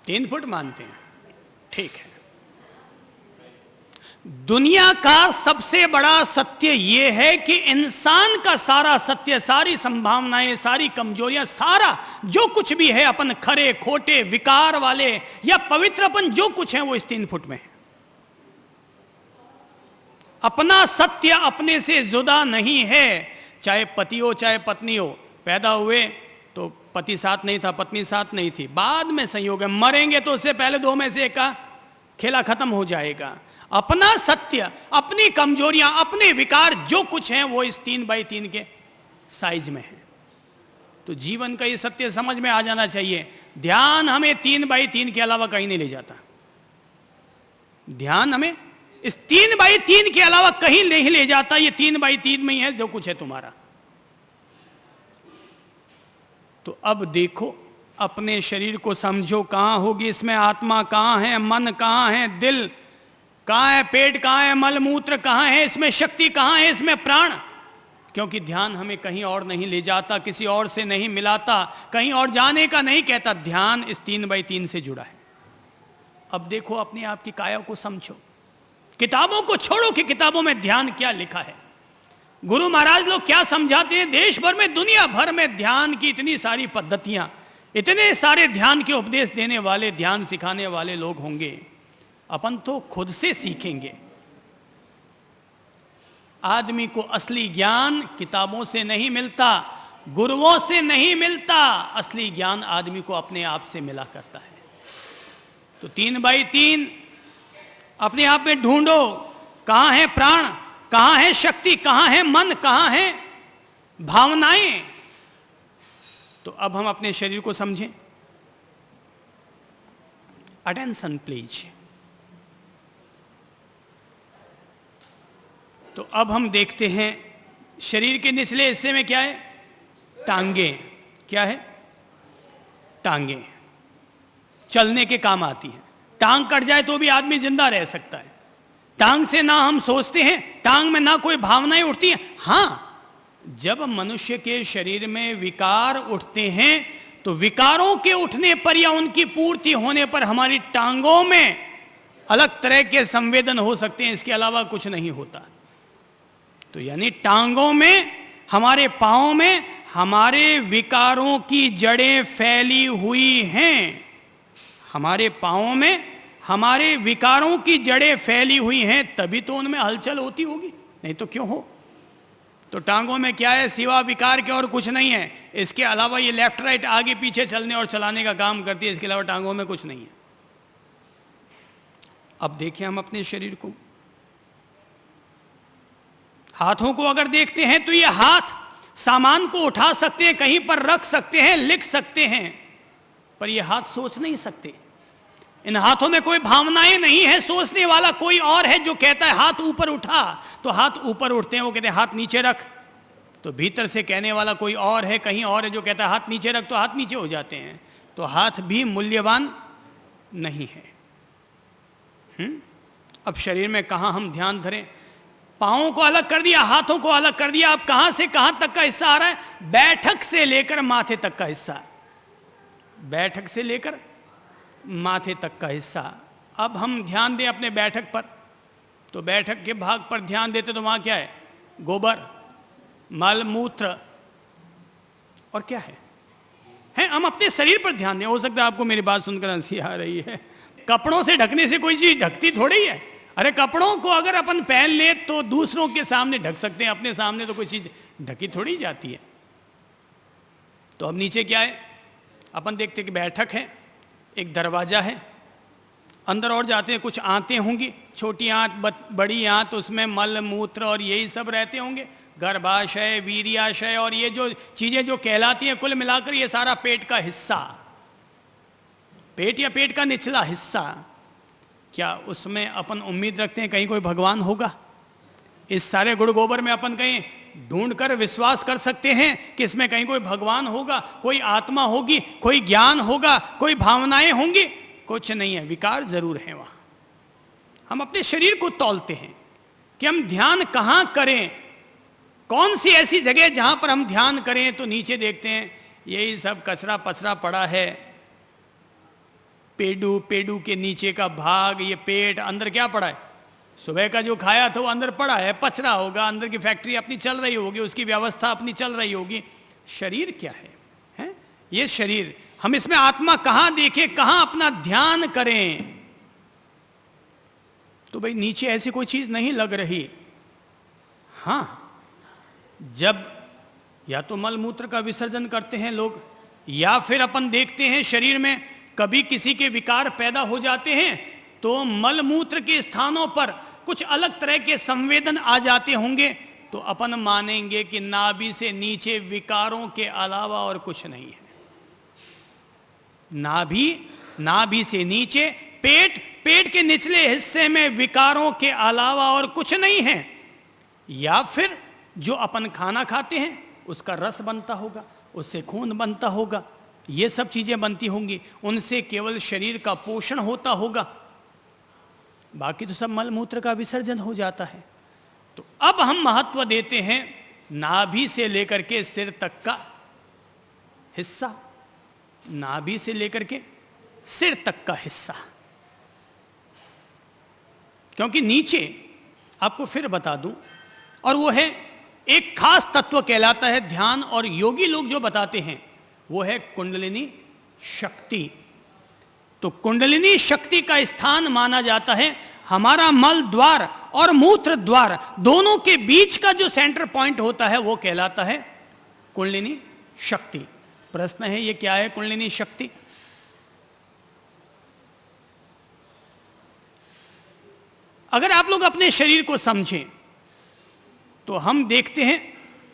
3 फुट मानते हैं। ठीक है। दुनिया का सबसे बड़ा सत्य यह है कि इंसान का सारा सत्य, सारी संभावनाएं, सारी कमजोरियां, सारा जो कुछ भी है, अपन खरे खोटे, विकार वाले या पवित्र, अपन जो कुछ है वो इस 3 फुट में है। अपना सत्य अपने से जुदा नहीं है। चाहे पति हो चाहे पत्नी हो, पैदा हुए तो पति साथ नहीं था, पत्नी साथ नहीं थी, बाद में संयोग है, मरेंगे तो उससे पहले 2 में से एक का खेला खत्म हो जाएगा। अपना सत्य, अपनी कमजोरियां, अपने विकार जो कुछ हैं वो इस 3 बाई 3 के साइज में है। तो जीवन का ये सत्य समझ में आ जाना चाहिए। ध्यान हमें 3 बाई 3 के अलावा कहीं नहीं ले जाता। ध्यान हमें इस 3 बाई 3 के अलावा कहीं नहीं ले जाता। ये 3 बाई 3 में ही है जो कुछ है तुम्हारा। तो अब देखो, अपने शरीर को समझो, कहां होगी इसमें आत्मा, कहां है मन, कहां है दिल, कहां है पेट, कहां है मलमूत्र, कहां है इसमें शक्ति, कहां है इसमें प्राण। क्योंकि ध्यान हमें कहीं और नहीं ले जाता, किसी और से नहीं मिलाता, कहीं और जाने का नहीं कहता। ध्यान इस 3 बाई 3 से जुड़ा है। अब देखो, अपने आप की काया को समझो, किताबों को छोड़ो कि किताबों में ध्यान क्या लिखा है, गुरु महाराज लोग क्या समझाते हैं। देश भर में, दुनिया भर में ध्यान की इतनी सारी पद्धतियां, इतने सारे ध्यान के उपदेश देने वाले, ध्यान सिखाने वाले लोग होंगे। अपन तो खुद से सीखेंगे। आदमी को असली ज्ञान किताबों से नहीं मिलता, गुरुओं से नहीं मिलता। असली ज्ञान आदमी को अपने आप से मिला करता है। तो 3 बाई 3 अपने आप में ढूंढो, कहां है प्राण, कहां है शक्ति, कहां है मन, कहां है भावनाएं। तो अब हम अपने शरीर को समझें। Attention please. तो अब हम देखते हैं शरीर के निचले हिस्से में क्या है? टांगे। क्या है? टांगे चलने के काम आती हैं। टांग कट जाए तो भी आदमी जिंदा रह सकता है। टांग से ना हम सोचते हैं, टांग में ना कोई भावनाएं उठती हैं। हां, जब मनुष्य के शरीर में विकार उठते हैं तो विकारों के उठने पर या उनकी पूर्ति होने पर हमारी टांगों में अलग तरह के संवेदन हो सकते हैं। इसके अलावा कुछ नहीं होता। तो यानी टांगों में, हमारे पांवों में हमारे विकारों की जड़ें फैली हुई हैं। हमारे पांवों में हमारे विकारों की जड़ें फैली हुई हैं, तभी तो उनमें हलचल होती होगी, नहीं तो क्यों हो। तो टांगों में क्या है? सिवा विकार के और कुछ नहीं है। इसके अलावा ये लेफ्ट राइट, आगे पीछे चलने और चलाने का काम करती है। इसके अलावा टांगों में कुछ नहीं है। अब देखिए हम अपने शरीर को, हाथों को अगर देखते हैं तो ये हाथ सामान को उठा सकते हैं, कहीं पर रख सकते हैं, लिख सकते हैं, पर ये हाथ सोच नहीं सकते। इन हाथों में कोई भावनाएं नहीं है। सोचने वाला कोई और है जो कहता है हाथ ऊपर उठा, तो हाथ ऊपर उठते हैं। वो कहते हैं हाथ नीचे रख, तो भीतर से कहने वाला कोई और है, कहीं और है जो कहता है हाथ नीचे रख, तो हाथ नीचे हो जाते हैं। तो हाथ भी मूल्यवान नहीं है। अब शरीर में कहां हम ध्यान धरें? पांवों को अलग कर दिया, हाथों को अलग कर दिया। अब कहां से कहां तक का हिस्सा आ रहा है? बैठक से लेकर माथे तक का हिस्सा। बैठक से लेकर माथे तक का हिस्सा। अब हम ध्यान दें अपने बैठक पर, तो बैठक के भाग पर ध्यान देते तो वहाँ क्या है? गोबर, मल मूत्र और क्या है? हम अपने शरीर पर ध्यान दें। हो सकता है आपको मेरी बात सुनकर हंसी आ रही है। कपड़ों से ढकने से कोई चीज ढकती थोड़ी ही है। अरे कपड़ों को अगर अपन पहन ले तो दूसरों के सामने ढक सकते हैं, अपने सामने तो कोई चीज ढकी थोड़ी जाती है। तो अब नीचे क्या है? अपन देखते हैं कि बैठक है, एक दरवाजा है, अंदर और जाते हैं, कुछ आंतें होंगी, छोटी आंत, बड़ी आंत, उसमें मल मूत्र और यही सब रहते होंगे, गर्भाशय, वीर्याशय और ये जो चीजें जो कहलाती हैं, कुल मिलाकर ये सारा पेट का हिस्सा, पेट या पेट का निचला हिस्सा। क्या उसमें अपन उम्मीद रखते हैं कहीं कोई भगवान होगा? इस सारे गुड़ गोबर में अपन कहीं ढूंढकर विश्वास कर सकते हैं कि इसमें कहीं कोई भगवान होगा, कोई आत्मा होगी, कोई ज्ञान होगा, कोई भावनाएं होंगी? कुछ नहीं है, विकार जरूर है वहां। हम अपने शरीर को तौलते हैं कि हम ध्यान कहां करें, कौन सी ऐसी जगह जहां पर हम ध्यान करें, तो नीचे देखते हैं यही सब कचरा पचरा पड़ा है। पेडू के नीचे का भाग, ये पेट, अंदर क्या पड़ा है? सुबह का जो खाया था वो अंदर पड़ा है, पचरा होगा, अंदर की फैक्ट्री अपनी चल रही होगी, उसकी व्यवस्था अपनी चल रही होगी। शरीर क्या है? ये शरीर, हम इसमें आत्मा कहां देखें, कहां अपना ध्यान करें? तो भाई नीचे ऐसी कोई चीज नहीं लग रही। हां, जब या तो मल मूत्र का विसर्जन करते हैं लोग, या फिर अपन देखते हैं शरीर में कभी किसी के विकार पैदा हो जाते हैं, तो मल मूत्र के स्थानों पर कुछ अलग तरह के संवेदन आ जाते होंगे, तो अपन मानेंगे कि नाभि से नीचे विकारों के अलावा और कुछ नहीं है। नाभि से नीचे पेट के निचले हिस्से में विकारों के अलावा और कुछ नहीं है। या फिर जो अपन खाना खाते हैं उसका रस बनता होगा, उससे खून बनता होगा, ये सब चीजें बनती होंगी, उनसे केवल शरीर का पोषण होता होगा, बाकी तो सब मल मूत्र का विसर्जन हो जाता है। तो अब हम महत्व देते हैं नाभि से लेकर के सिर तक का हिस्सा, नाभि से लेकर के सिर तक का हिस्सा, क्योंकि नीचे आपको फिर बता दूं, और वो है एक खास तत्व कहलाता है, ध्यान और योगी लोग जो बताते हैं वो है कुंडलिनी शक्ति। तो कुंडलिनी शक्ति का स्थान माना जाता है हमारा मल द्वार और मूत्र द्वार, दोनों के बीच का जो सेंटर पॉइंट होता है वो कहलाता है कुंडलिनी शक्ति। प्रश्न है, ये क्या है कुंडलिनी शक्ति? अगर आप लोग अपने शरीर को समझें तो हम देखते हैं,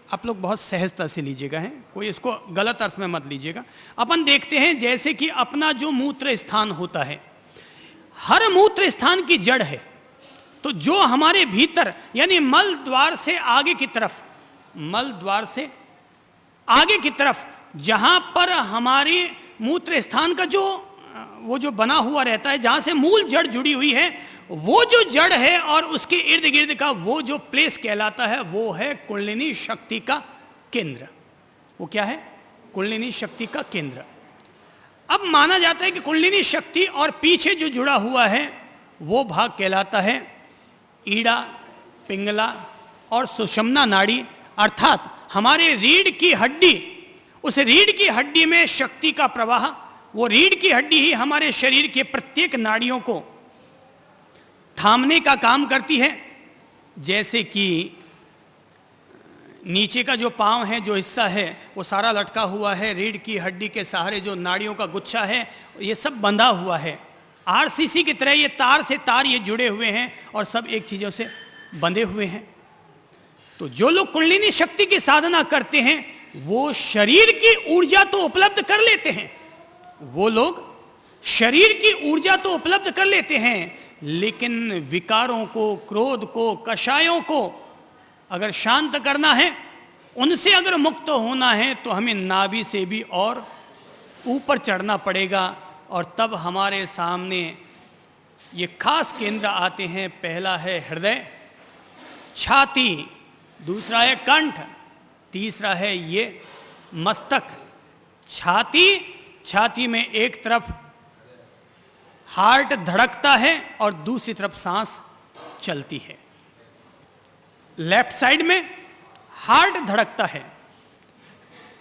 आप लोग बहुत सहजता से लीजिएगा, है कोई इसको गलत अर्थ में मत लीजिएगा। अपन देखते हैं जैसे कि अपना जो मूत्र स्थान होता है, हर मूत्र स्थान की जड़ है। तो जो हमारे भीतर यानी मल द्वार से आगे की तरफ, मल द्वार से आगे की तरफ जहां पर हमारी मूत्र स्थान का वो जो बना हुआ रहता है, जहां से मूल जड़ जुड़ी हुई है, वो जो जड़ है और उसके इर्द गिर्द का वो जो प्लेस कहलाता है वो है कुंडलिनी शक्ति का केंद्र। वो क्या है? कुंडलिनी शक्ति का केंद्र। अब माना जाता है कि कुंडलिनी शक्ति और पीछे जो जुड़ा हुआ है वो भाग कहलाता है ईड़ा, पिंगला और सुषुम्ना नाड़ी, अर्थात हमारे रीढ़ की हड्डी। उस रीढ़ की हड्डी में शक्ति का प्रवाह, वो रीढ़ की हड्डी ही हमारे शरीर के प्रत्येक नाड़ियों को थामने का काम करती है। जैसे कि नीचे का जो पांव है, जो हिस्सा है वो सारा लटका हुआ है, रीढ़ की हड्डी के सहारे जो नाड़ियों का गुच्छा है ये सब बंधा हुआ है। आरसीसी की तरह ये तार से तार ये जुड़े हुए हैं और सब एक चीजों से बंधे हुए हैं। तो जो लोग कुंडलिनी शक्ति की साधना करते हैं वो शरीर की ऊर्जा तो उपलब्ध कर लेते हैं, वो लोग शरीर की ऊर्जा तो उपलब्ध कर लेते हैं, लेकिन विकारों को, क्रोध को, कषायों को अगर शांत करना है, उनसे अगर मुक्त होना है तो हमें नाभि से भी और ऊपर चढ़ना पड़ेगा। और तब हमारे सामने ये खास केंद्र आते हैं। पहला है हृदय, छाती, दूसरा है कंठ, तीसरा है ये मस्तक। छाती, छाती में एक तरफ हार्ट धड़कता है और दूसरी तरफ सांस चलती है। लेफ्ट साइड में हार्ट धड़कता है,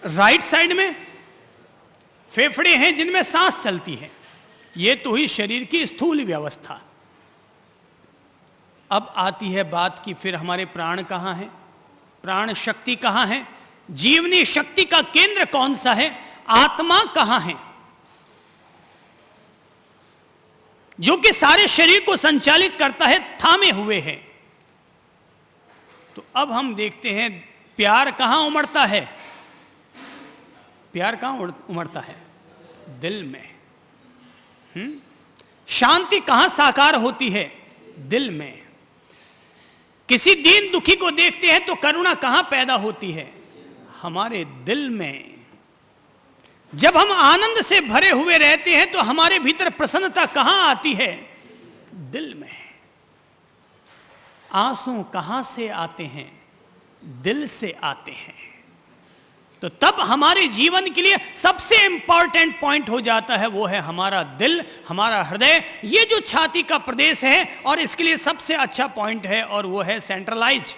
राइट साइड में फेफड़े हैं जिनमें सांस चलती है। यह तो हुई शरीर की स्थूल व्यवस्था। अब आती है बात कि फिर हमारे प्राण कहां हैं, प्राण शक्ति कहां है, जीवनी शक्ति का केंद्र कौन सा है, आत्मा कहां है, जो कि सारे शरीर को संचालित करता है, थामे हुए है। तो अब हम देखते हैं प्यार कहां उमड़ता है, प्यार कहां उमड़ता है, दिल में। शांति कहां साकार होती है, दिल में। किसी दीन दुखी को देखते हैं तो करुणा कहां पैदा होती है, हमारे दिल में। जब हम आनंद से भरे हुए रहते हैं तो हमारे भीतर प्रसन्नता कहां आती है, दिल में। आंसू कहां से आते हैं, दिल से आते हैं। तो तब हमारे जीवन के लिए सबसे इंपॉर्टेंट पॉइंट हो जाता है, वो है हमारा दिल, हमारा हृदय। ये जो छाती का प्रदेश है, और इसके लिए सबसे अच्छा पॉइंट है, और वो है सेंट्रलाइज।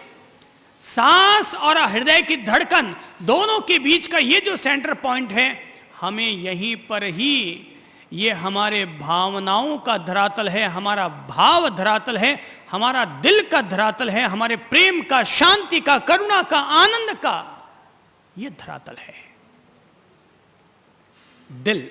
सांस और हृदय की धड़कन दोनों के बीच का ये जो सेंटर पॉइंट है, हमें यहीं पर ही ये हमारे भावनाओं का धरातल है, हमारा भाव धरातल है, हमारा दिल का धरातल है, हमारे प्रेम का, शांति का, करुणा का, आनंद का ये धरातल है, दिल।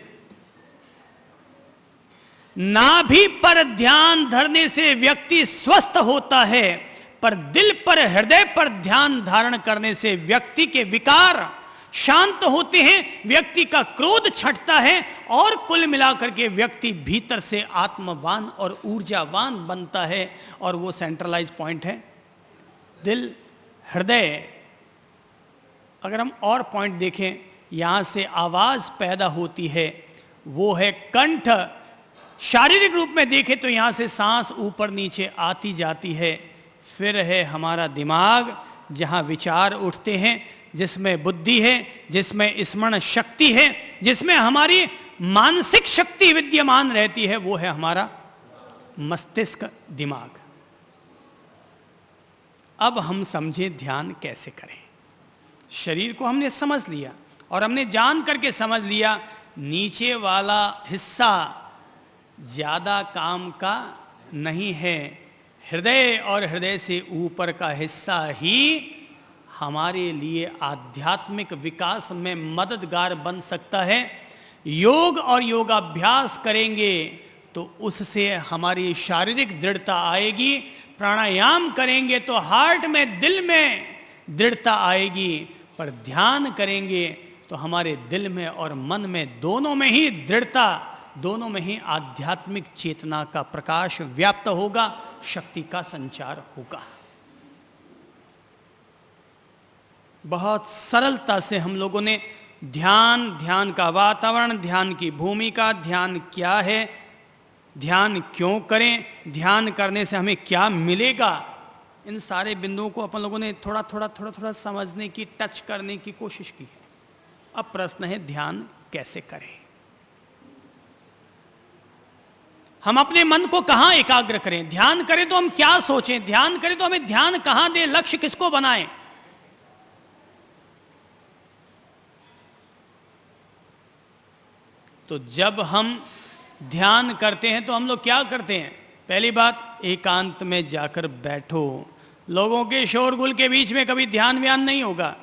नाभि पर ध्यान धरने से व्यक्ति स्वस्थ होता है, पर दिल पर, हृदय पर ध्यान धारण करने से व्यक्ति के विकार शांत होते हैं, व्यक्ति का क्रोध छटता है, और कुल मिलाकर के व्यक्ति भीतर से आत्मवान और ऊर्जावान बनता है। और वो सेंट्रलाइज पॉइंट है दिल, हृदय। अगर हम और पॉइंट देखें, यहां से आवाज पैदा होती है, वो है कंठ। शारीरिक रूप में देखें तो यहां से सांस ऊपर नीचे आती जाती है। फिर है हमारा दिमाग, जहां विचार उठते हैं, जिसमें बुद्धि है, जिसमें स्मरण शक्ति है, जिसमें हमारी मानसिक शक्ति विद्यमान रहती है, वो है हमारा मस्तिष्क, दिमाग। अब हम समझें ध्यान कैसे करें। शरीर को हमने समझ लिया, और हमने जान करके समझ लिया नीचे वाला हिस्सा ज्यादा काम का नहीं है, हृदय और हृदय से ऊपर का हिस्सा ही हमारे लिए आध्यात्मिक विकास में मददगार बन सकता है। योग और योगाभ्यास करेंगे तो उससे हमारी शारीरिक दृढ़ता आएगी, प्राणायाम करेंगे तो हार्ट में, दिल में दृढ़ता आएगी, पर ध्यान करेंगे तो हमारे दिल में और मन में, दोनों में ही दृढ़ता, दोनों में ही आध्यात्मिक चेतना का प्रकाश व्याप्त होगा, शक्ति का संचार होगा। बहुत सरलता से हम लोगों ने ध्यान का वातावरण, ध्यान की भूमिका, ध्यान क्या है, ध्यान क्यों करें, ध्यान करने से हमें क्या मिलेगा, इन सारे बिंदुओं को अपन लोगों ने थोड़ा थोड़ा समझने की, टच करने की कोशिश की है। अब प्रश्न है ध्यान कैसे करें। हम अपने मन को कहां एकाग्र करें, ध्यान करें तो हम क्या सोचें, ध्यान करें तो हमें ध्यान कहां दें, लक्ष्य किसको बनाएं। तो जब हम ध्यान करते हैं तो हम लोग क्या करते हैं, पहली बात एकांत में जाकर बैठो। लोगों के शोरगुल के बीच में कभी ध्यान व्यान नहीं होगा,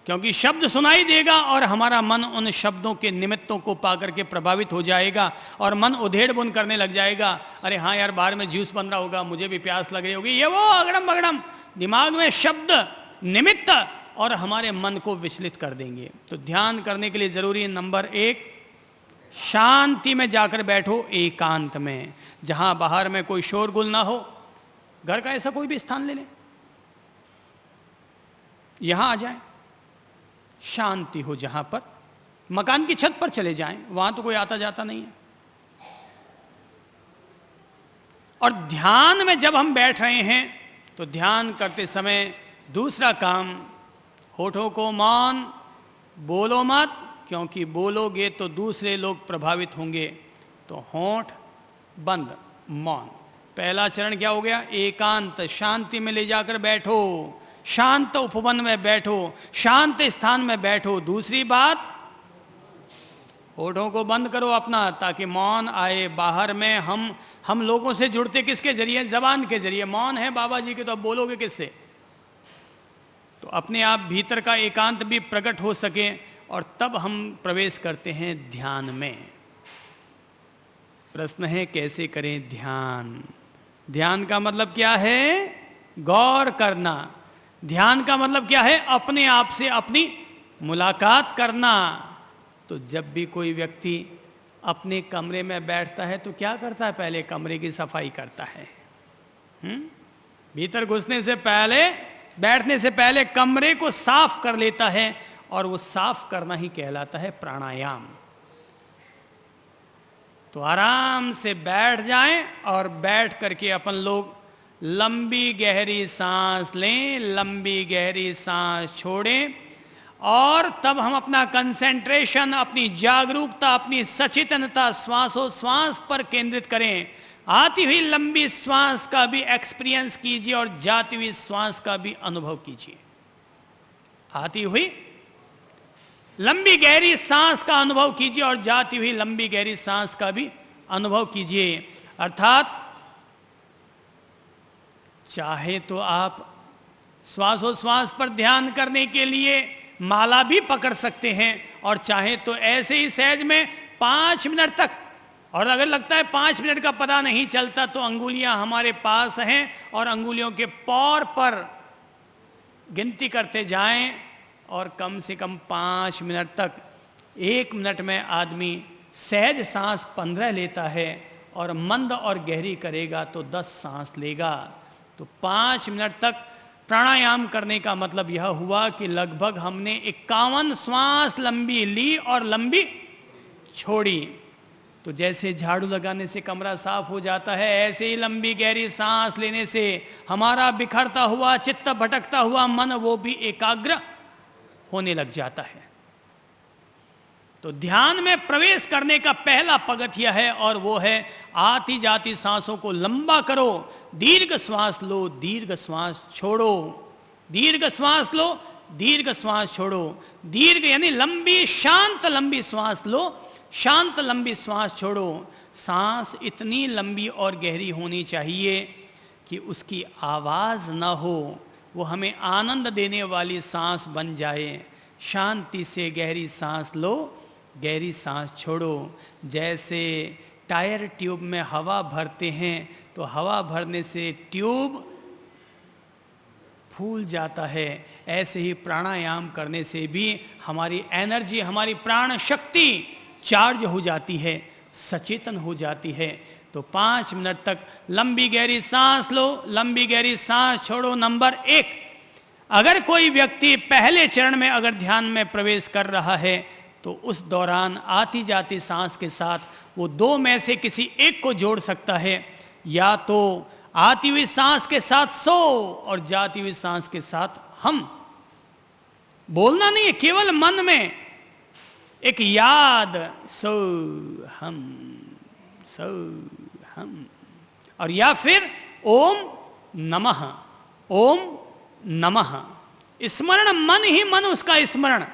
क्योंकि शब्द सुनाई देगा और हमारा मन उन शब्दों के निमित्तों को पाकर के प्रभावित हो जाएगा, और मन उधेड़ बुन करने लग जाएगा। अरे हाँ यार, बाहर में जूस बन रहा होगा, मुझे भी प्यास लग रही होगी, ये वो अगड़म बगड़म दिमाग में शब्द निमित्त और हमारे मन को विचलित कर देंगे। तो ध्यान करने के लिए जरूरी है नंबर 1, शांति में जाकर बैठो, एकांत में, जहां बाहर में कोई शोरगुल ना हो। घर का ऐसा कोई भी स्थान ले लें, यहां आ जाएं, शांति हो जहां पर। मकान की छत पर चले जाएं, वहां तो कोई आता जाता नहीं है। और ध्यान में जब हम बैठ रहे हैं तो ध्यान करते समय दूसरा काम, होठों को मौन, बोलो मत, क्योंकि बोलोगे तो दूसरे लोग प्रभावित होंगे। तो होंठ बंद, मौन। पहला चरण क्या हो गया? एकांत, शांति में ले जाकर बैठो, शांत उपवन में बैठो, शांत स्थान में बैठो। दूसरी बात, होठों को बंद करो अपना, ताकि मौन आए। बाहर में हम लोगों से जुड़ते किसके जरिए? जबान के जरिए। मौन है बाबा जी के, तो अब बोलोगे किससे? तो अपने आप भीतर का एकांत भी प्रकट हो सके, और तब हम प्रवेश करते हैं ध्यान में। प्रश्न है कैसे करें ध्यान? ध्यान का मतलब क्या है? गौर करना। ध्यान का मतलब क्या है? अपने आप से अपनी मुलाकात करना। तो जब भी कोई व्यक्ति अपने कमरे में बैठता है तो क्या करता है? पहले कमरे की सफाई करता है। भीतर घुसने से पहले, बैठने से पहले कमरे को साफ कर लेता है, और वो साफ करना ही कहलाता है प्राणायाम। तो आराम से बैठ जाएं, और बैठ करके अपन लोग लंबी गहरी सांस लें, लंबी गहरी सांस छोड़ें, और तब हम अपना कंसेंट्रेशन, अपनी जागरूकता, अपनी सचेतनता श्वासोश्वास पर केंद्रित करें। आती हुई लंबी श्वास का भी एक्सपीरियंस कीजिए, और जाती हुई श्वास का भी अनुभव कीजिए। आती हुई लंबी गहरी सांस का अनुभव कीजिए, और जाती हुई लंबी गहरी सांस का भी अनुभव कीजिए। अर्थात चाहे तो आप श्वासोश्वास पर ध्यान करने के लिए माला भी पकड़ सकते हैं, और चाहे तो ऐसे ही सहज में 5 मिनट तक। और अगर लगता है 5 मिनट का पता नहीं चलता, तो अंगुलियां हमारे पास हैं, और अंगुलियों के पौर पर गिनती करते जाएं, और कम से कम 5 मिनट तक। 1 मिनट में आदमी सहज सांस 15 लेता है, और मंद और गहरी करेगा तो 10 सांस लेगा। तो 5 मिनट तक प्राणायाम करने का मतलब यह हुआ कि लगभग हमने 51 श्वास लंबी ली और लंबी छोड़ी। तो जैसे झाड़ू लगाने से कमरा साफ हो जाता है, ऐसे ही लंबी गहरी सांस लेने से हमारा बिखरता हुआ, चित्त भटकता हुआ मन, वो भी एकाग्र होने लग जाता है। तो ध्यान में प्रवेश करने का पहला पगथिया है, और वो है आती जाती सांसों को लंबा करो। दीर्घ श्वास लो, दीर्घ श्वास छोड़ो, दीर्घ श्वास लो, दीर्घ श्वास छोड़ो। दीर्घ यानी लंबी, शांत लंबी श्वास लो, शांत लंबी श्वास छोड़ो। सांस इतनी लंबी और गहरी होनी चाहिए कि उसकी आवाज ना हो, वो हमें आनंद देने वाली सांस बन जाए। शांति से गहरी सांस लो, गहरी सांस छोड़ो। जैसे टायर ट्यूब में हवा भरते हैं, तो हवा भरने से ट्यूब फूल जाता है, ऐसे ही प्राणायाम करने से भी हमारी एनर्जी, हमारी प्राण शक्ति चार्ज हो जाती है, सचेतन हो जाती है। तो 5 मिनट तक लंबी गहरी सांस लो, लंबी गहरी सांस छोड़ो। नंबर 1, अगर कोई व्यक्ति पहले चरण में अगर ध्यान में प्रवेश कर रहा है, तो उस दौरान आती जाती सांस के साथ वो 2 में से किसी एक को जोड़ सकता है। या तो आती हुई सांस के साथ सो, और जाती हुई सांस के साथ हम। बोलना नहीं है, केवल मन में एक याद, सो हम, सो हम। और या फिर ओम नमः, ओम नमः। स्मरण, मन ही मन उसका स्मरण।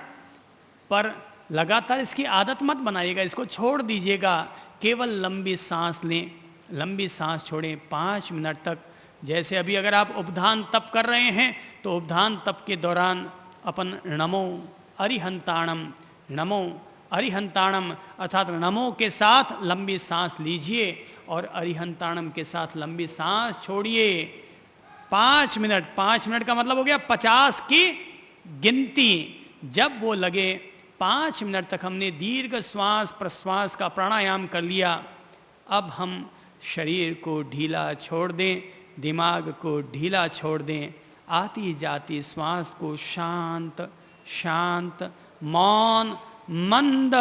पर लगातार इसकी आदत मत बनाइएगा, इसको छोड़ दीजिएगा। केवल लंबी सांस लें, लंबी सांस छोड़ें 5 मिनट तक। जैसे अभी अगर आप उपधान तप कर रहे हैं, तो उपधान तप के दौरान अपन नमो अरिहंताणम, नमो अरिहंताणम अर्थात नमो के साथ लंबी सांस लीजिए, और अरिहंताणम के साथ लंबी सांस छोड़िए। 5 मिनट, 5 मिनट का मतलब हो गया 50 की गिनती। जब वो लगे 5 मिनट तक हमने दीर्घ श्वास प्रश्वास का प्राणायाम कर लिया, अब हम शरीर को ढीला छोड़ दें, दिमाग को ढीला छोड़ दें। आती जाती श्वास को शांत शांत, मौन, मंद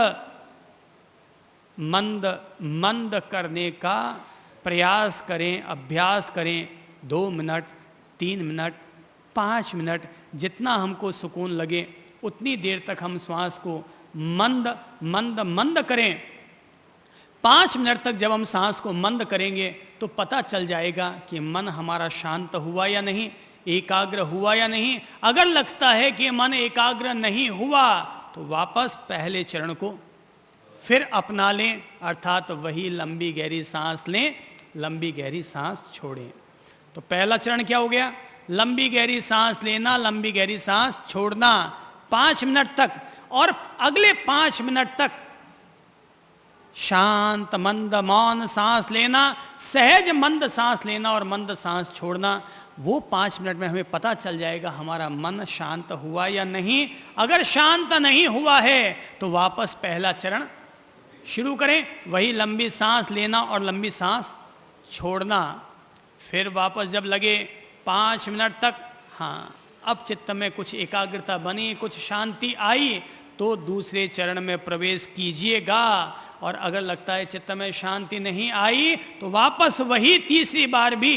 मंद मंद करने का प्रयास करें, अभ्यास करें। 2 मिनट, 3 मिनट, 5 मिनट, जितना हमको सुकून लगे उतनी देर तक हम श्वास को मंद मंद मंद करें। 5 मिनट तक जब हम सांस को मंद करेंगे तो पता चल जाएगा कि मन हमारा शांत हुआ या नहीं, एकाग्र हुआ या नहीं। अगर लगता है कि मन एकाग्र नहीं हुआ तो वापस पहले चरण को फिर अपना लें, अर्थात वही लंबी गहरी सांस लें, लंबी गहरी सांस छोड़ें। तो पहला चरण क्या हो गया? लंबी गहरी सांस लेना, लंबी गहरी सांस छोड़ना 5 मिनट तक, और अगले 5 मिनट तक शांत मंद मौन सांस लेना, सहज मंद सांस लेना और मंद सांस छोड़ना। वो 5 मिनट में हमें पता चल जाएगा हमारा मन शांत हुआ या नहीं। अगर शांत नहीं हुआ है तो वापस पहला चरण शुरू करें, वही लंबी सांस लेना और लंबी सांस छोड़ना। फिर वापस जब लगे 5 मिनट तक, हाँ अब चित्त में कुछ एकाग्रता बनी, कुछ शांति आई, तो दूसरे चरण में प्रवेश कीजिएगा। और अगर लगता है चित्त में शांति नहीं आई तो वापस वही तीसरी बार भी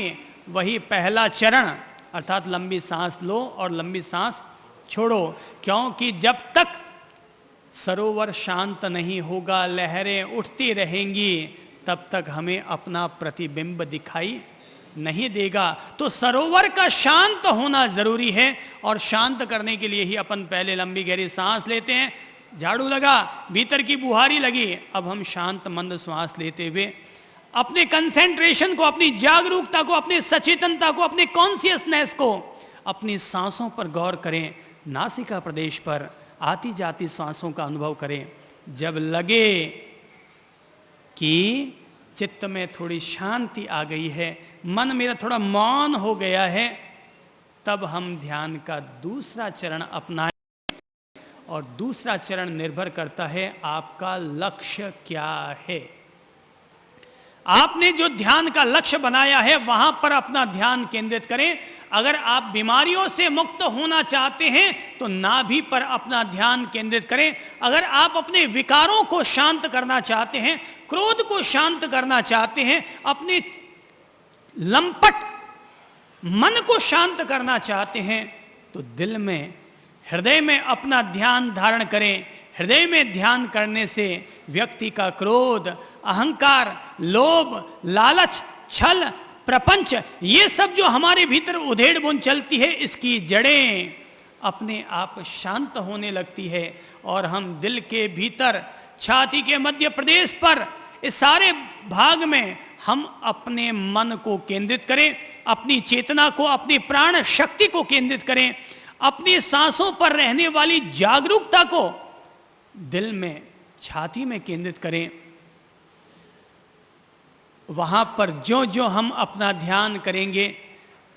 वही पहला चरण, अर्थात लंबी सांस लो और लंबी सांस छोड़ो। क्योंकि जब तक सरोवर शांत नहीं होगा, लहरें उठती रहेंगी, तब तक हमें अपना प्रतिबिंब दिखाई नहीं देगा। तो सरोवर का शांत होना जरूरी है, और शांत करने के लिए ही अपन पहले लंबी गहरी सांस लेते हैं। झाड़ू लगा, भीतर की बुहारी लगी, अब हम शांत मंद श्वास लेते हुए अपने कंसेंट्रेशन को, अपनी जागरूकता को, अपनी सचेतनता को, अपने कॉन्शियसनेस को, अपनी सांसों पर गौर करें। नासिका प्रदेश पर आती जाती सांसों का अनुभव करें। जब लगे कि चित्त में थोड़ी शांति आ गई है, मन मेरा थोड़ा मौन हो गया है, तब हम ध्यान का दूसरा चरण अपनाएं। और दूसरा चरण निर्भर करता है आपका लक्ष्य क्या है। आपने जो ध्यान का लक्ष्य बनाया है वहां पर अपना ध्यान केंद्रित करें। अगर आप बीमारियों से मुक्त होना चाहते हैं तो नाभि पर अपना ध्यान केंद्रित करें। अगर आप अपने विकारों को शांत करना चाहते हैं, क्रोध को शांत करना चाहते हैं, अपने लंपट मन को शांत करना चाहते हैं, तो दिल में, हृदय में अपना ध्यान धारण करें। हृदय में ध्यान करने से व्यक्ति का क्रोध, अहंकार, लोभ, लालच, छल, प्रपंच, ये सब जो हमारे भीतर उधेड़ बुन चलती है, इसकी जड़ें अपने आप शांत होने लगती है। और हम दिल के भीतर, छाती के मध्य प्रदेश पर, इस सारे भाग में हम अपने मन को केंद्रित करें, अपनी चेतना को, अपनी प्राण शक्ति को केंद्रित करें, अपनी सांसों पर रहने वाली जागरूकता को दिल में, छाती में केंद्रित करें। वहां पर जो जो हम अपना ध्यान करेंगे,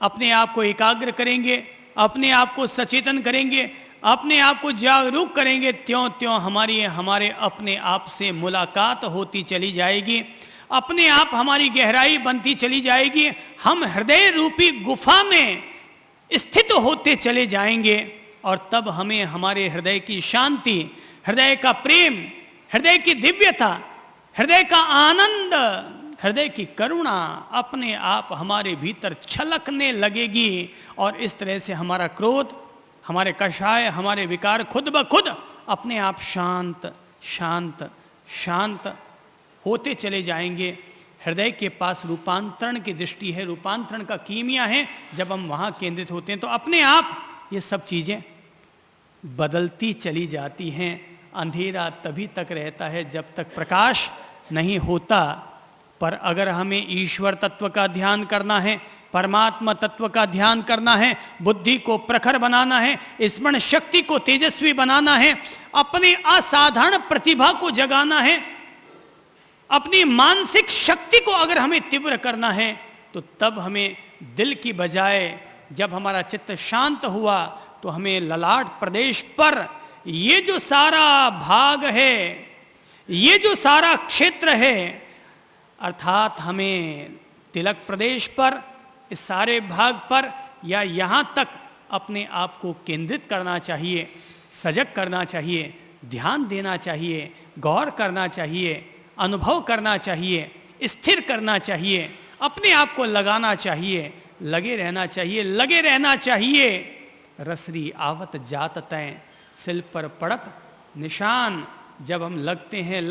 अपने आप को एकाग्र करेंगे, अपने आप को सचेतन करेंगे, अपने आप को जागरूक करेंगे, त्यों त्यों हमारे अपने आप से मुलाकात होती चली जाएगी, अपने आप हमारी गहराई बनती चली जाएगी। हम हृदय रूपी गुफा में स्थित होते चले जाएंगे, और तब हमें हमारे हृदय की शांति, हृदय का प्रेम, हृदय की दिव्यता, हृदय का आनंद, हृदय की करुणा अपने आप हमारे भीतर छलकने लगेगी। और इस तरह से हमारा क्रोध, हमारे कषाय, हमारे विकार खुद ब खुद अपने आप शांत शांत शांत होते चले जाएंगे। हृदय के पास रूपांतरण की दृष्टि है, रूपांतरण का कीमिया है। जब हम वहाँ केंद्रित होते हैं तो अपने आप ये सब चीज़ें बदलती चली जाती हैं। अंधेरा तभी तक रहता है जब तक प्रकाश नहीं होता। पर अगर हमें ईश्वर तत्व का ध्यान करना है, परमात्मा तत्व का ध्यान करना है, बुद्धि को प्रखर बनाना है, स्मरण शक्ति को तेजस्वी बनाना है, अपनी असाधारण प्रतिभा को जगाना है, अपनी मानसिक शक्ति को अगर हमें तीव्र करना है, तो तब हमें दिल की बजाय, जब हमारा चित्त शांत हुआ तो हमें ललाट प्रदेश पर ये जो सारा भाग है, ये जो सारा क्षेत्र है, अर्थात हमें तिलक प्रदेश पर, इस सारे भाग पर या यहाँ तक अपने आप को केंद्रित करना चाहिए, सजग करना चाहिए, ध्यान देना चाहिए, गौर करना चाहिए, अनुभव करना चाहिए, स्थिर करना चाहिए, अपने आप को लगाना चाहिए, लगे रहना चाहिए, लगे रहना चाहिए। रसरी आवत जात तय, सिल पर पड़त निशान जब हम लगते हैं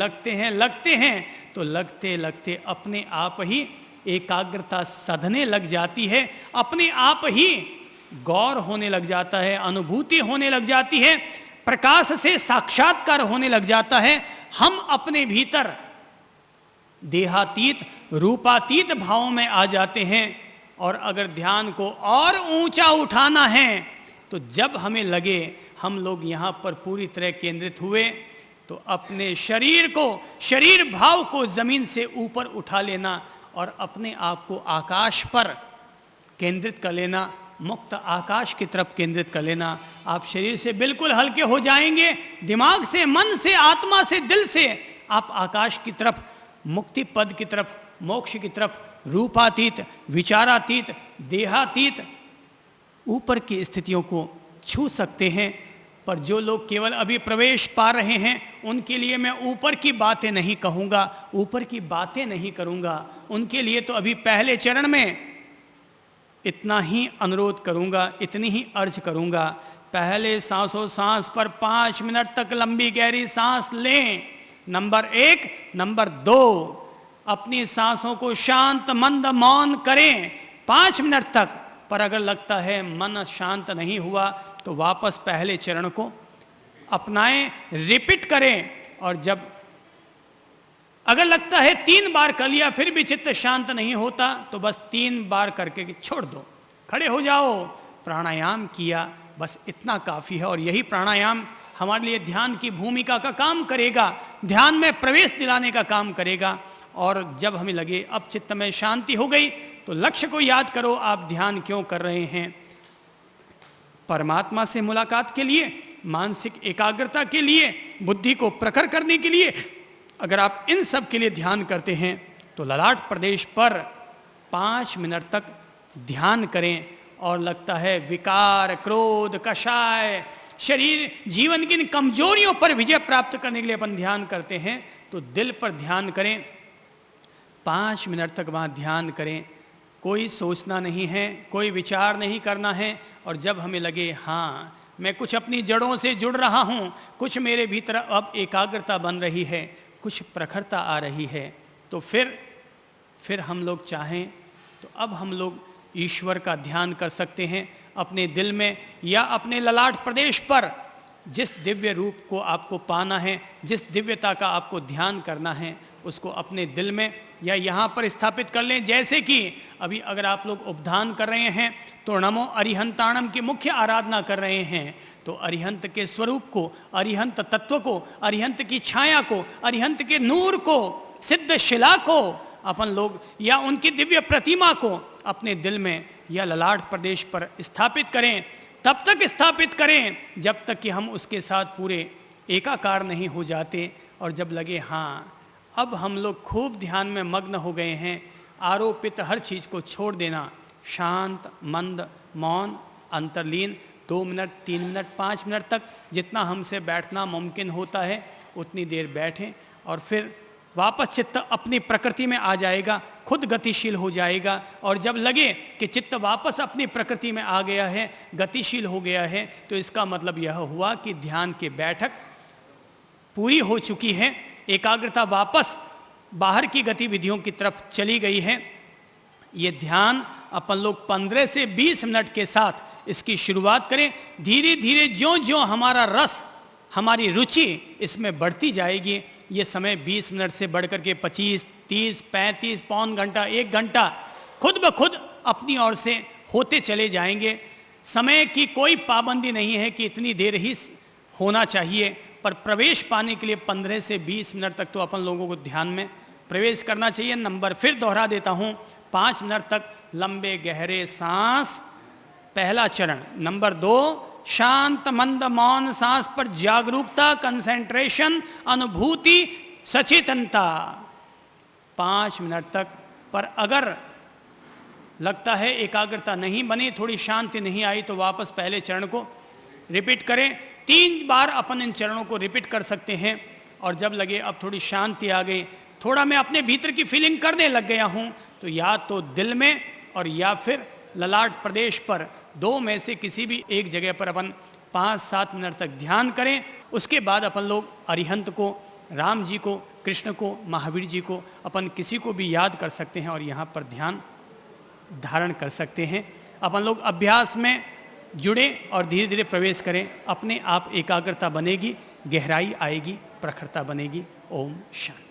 तो लगते लगते अपने आप ही एकाग्रता सधने लग जाती है, अपने आप ही गौर होने लग जाता है, अनुभूति होने लग जाती है, प्रकाश से साक्षात्कार होने लग जाता है। हम अपने भीतर देहातीत रूपातीत भाव में आ जाते हैं। और अगर ध्यान को और ऊंचा उठाना है तो जब हमें लगे हम लोग यहाँ पर पूरी तरह केंद्रित हुए तो अपने शरीर को, शरीर भाव को जमीन से ऊपर उठा लेना और अपने आप को आकाश पर केंद्रित कर लेना, मुक्त आकाश की तरफ केंद्रित कर लेना। आप शरीर से बिल्कुल हल्के हो जाएंगे, दिमाग से, मन से, आत्मा से, दिल से आप आकाश की तरफ, मुक्ति पद की तरफ, मोक्ष की तरफ, रूपातीत, विचारातीत, देहातीत ऊपर की स्थितियों को छू सकते हैं। पर जो लोग केवल अभी प्रवेश पा रहे हैं उनके लिए मैं ऊपर की बातें नहीं कहूँगा, ऊपर की बातें नहीं करूँगा। उनके लिए तो अभी पहले चरण में इतना ही अनुरोध करूँगा, इतनी ही अर्ज करूँगा। पहले सांसों सांस पर 5 मिनट तक लंबी गहरी सांस लें, नंबर 1। नंबर 2, अपनी सांसों को शांत मंद मौन करें 5 मिनट तक। पर अगर लगता है मन शांत नहीं हुआ तो वापस पहले चरण को अपनाएं, रिपीट करें। और जब अगर लगता है 3 बार कर लिया फिर भी चित्त शांत नहीं होता तो बस 3 बार करके छोड़ दो, खड़े हो जाओ, प्राणायाम किया, बस इतना काफ़ी है। और यही प्राणायाम हमारे लिए ध्यान की भूमिका का काम करेगा, ध्यान में प्रवेश दिलाने का काम करेगा। और जब हमें लगे अब चित्त में शांति हो गई तो लक्ष्य को याद करो, आप ध्यान क्यों कर रहे हैं? परमात्मा से मुलाकात के लिए, मानसिक एकाग्रता के लिए, बुद्धि को प्रखर करने के लिए। अगर आप इन सब के लिए ध्यान करते हैं तो ललाट प्रदेश पर 5 मिनट तक ध्यान करें। और लगता है विकार, क्रोध, कषाय, शरीर, जीवन की इन कमजोरियों पर विजय प्राप्त करने के लिए अपन ध्यान करते हैं तो दिल पर ध्यान करें। 5 मिनट तक वहाँ ध्यान करें, कोई सोचना नहीं है, कोई विचार नहीं करना है। और जब हमें लगे हाँ मैं कुछ अपनी जड़ों से जुड़ रहा हूँ, कुछ मेरे भीतर अब एकाग्रता बन रही है, कुछ प्रखरता आ रही है, तो फिर हम लोग चाहें तो अब हम लोग ईश्वर का ध्यान कर सकते हैं अपने दिल में या अपने ललाट प्रदेश पर। जिस दिव्य रूप को आपको पाना है, जिस दिव्यता का आपको ध्यान करना है, उसको अपने दिल में या यहाँ पर स्थापित कर लें। जैसे कि अभी अगर आप लोग उपधान कर रहे हैं तो नमो अरिहंताणम की मुख्य आराधना कर रहे हैं, तो अरिहंत के स्वरूप को, अरिहंत तत्व को, अरिहंत की छाया को, अरिहंत के नूर को, सिद्ध शिला को अपन लोग या उनकी दिव्य प्रतिमा को अपने दिल में या ललाट प्रदेश पर स्थापित करें। तब तक स्थापित करें जब तक कि हम उसके साथ पूरे एकाकार नहीं हो जाते। और जब लगे हाँ अब हम लोग खूब ध्यान में मग्न हो गए हैं, आरोपित हर चीज़ को छोड़ देना, शांत, मंद, मौन, अंतर्लीन 2 मिनट, 3 मिनट, 5 मिनट तक जितना हमसे बैठना मुमकिन होता है उतनी देर बैठें। और फिर वापस चित्त अपनी प्रकृति में आ जाएगा, खुद गतिशील हो जाएगा। और जब लगे कि चित्त वापस अपनी प्रकृति में आ गया है, गतिशील हो गया है, तो इसका मतलब यह हुआ कि ध्यान की बैठक पूरी हो चुकी है, एकाग्रता वापस बाहर की गतिविधियों की तरफ चली गई है। ये ध्यान अपन लोग 15 से 20 मिनट के साथ इसकी शुरुआत करें। धीरे धीरे ज्यों ज्यों हमारा रस, हमारी रुचि इसमें बढ़ती जाएगी, ये समय 20 मिनट से बढ़कर के 25, 30, 35, पौन घंटा, 1 घंटा खुद ब खुद अपनी ओर से होते चले जाएंगे। समय की कोई पाबंदी नहीं है कि इतनी देर ही होना चाहिए, पर प्रवेश पाने के लिए 15 से 20 मिनट तक तो अपन लोगों को ध्यान में प्रवेश करना चाहिए। नंबर फिर दोहरा देता हूँ, 5 मिनट तक लंबे गहरे सांस, पहला चरण। नंबर 2, शांत मंद मौन सांस पर जागरूकता, कंसेंट्रेशन, अनुभूति, सचेतनता 5 मिनट तक। पर अगर लगता है एकाग्रता नहीं बनी, थोड़ी शांति नहीं आई, तो वापस पहले चरण को रिपीट करें। 3 बार अपन इन चरणों को रिपीट कर सकते हैं। और जब लगे अब थोड़ी शांति आ गई, थोड़ा मैं अपने भीतर की फीलिंग करने लग गया हूँ, तो या तो दिल में और या फिर ललाट प्रदेश पर 2 में से किसी भी एक जगह पर अपन 5-7 मिनट तक ध्यान करें। उसके बाद अपन लोग अरिहंत को, राम जी को, कृष्ण को, महावीर जी को, अपन किसी को भी याद कर सकते हैं और यहाँ पर ध्यान धारण कर सकते हैं। अपन लोग अभ्यास में जुड़े और धीरे धीरे प्रवेश करें, अपने आप एकाग्रता बनेगी, गहराई आएगी, प्रखरता बनेगी। ओम शांति।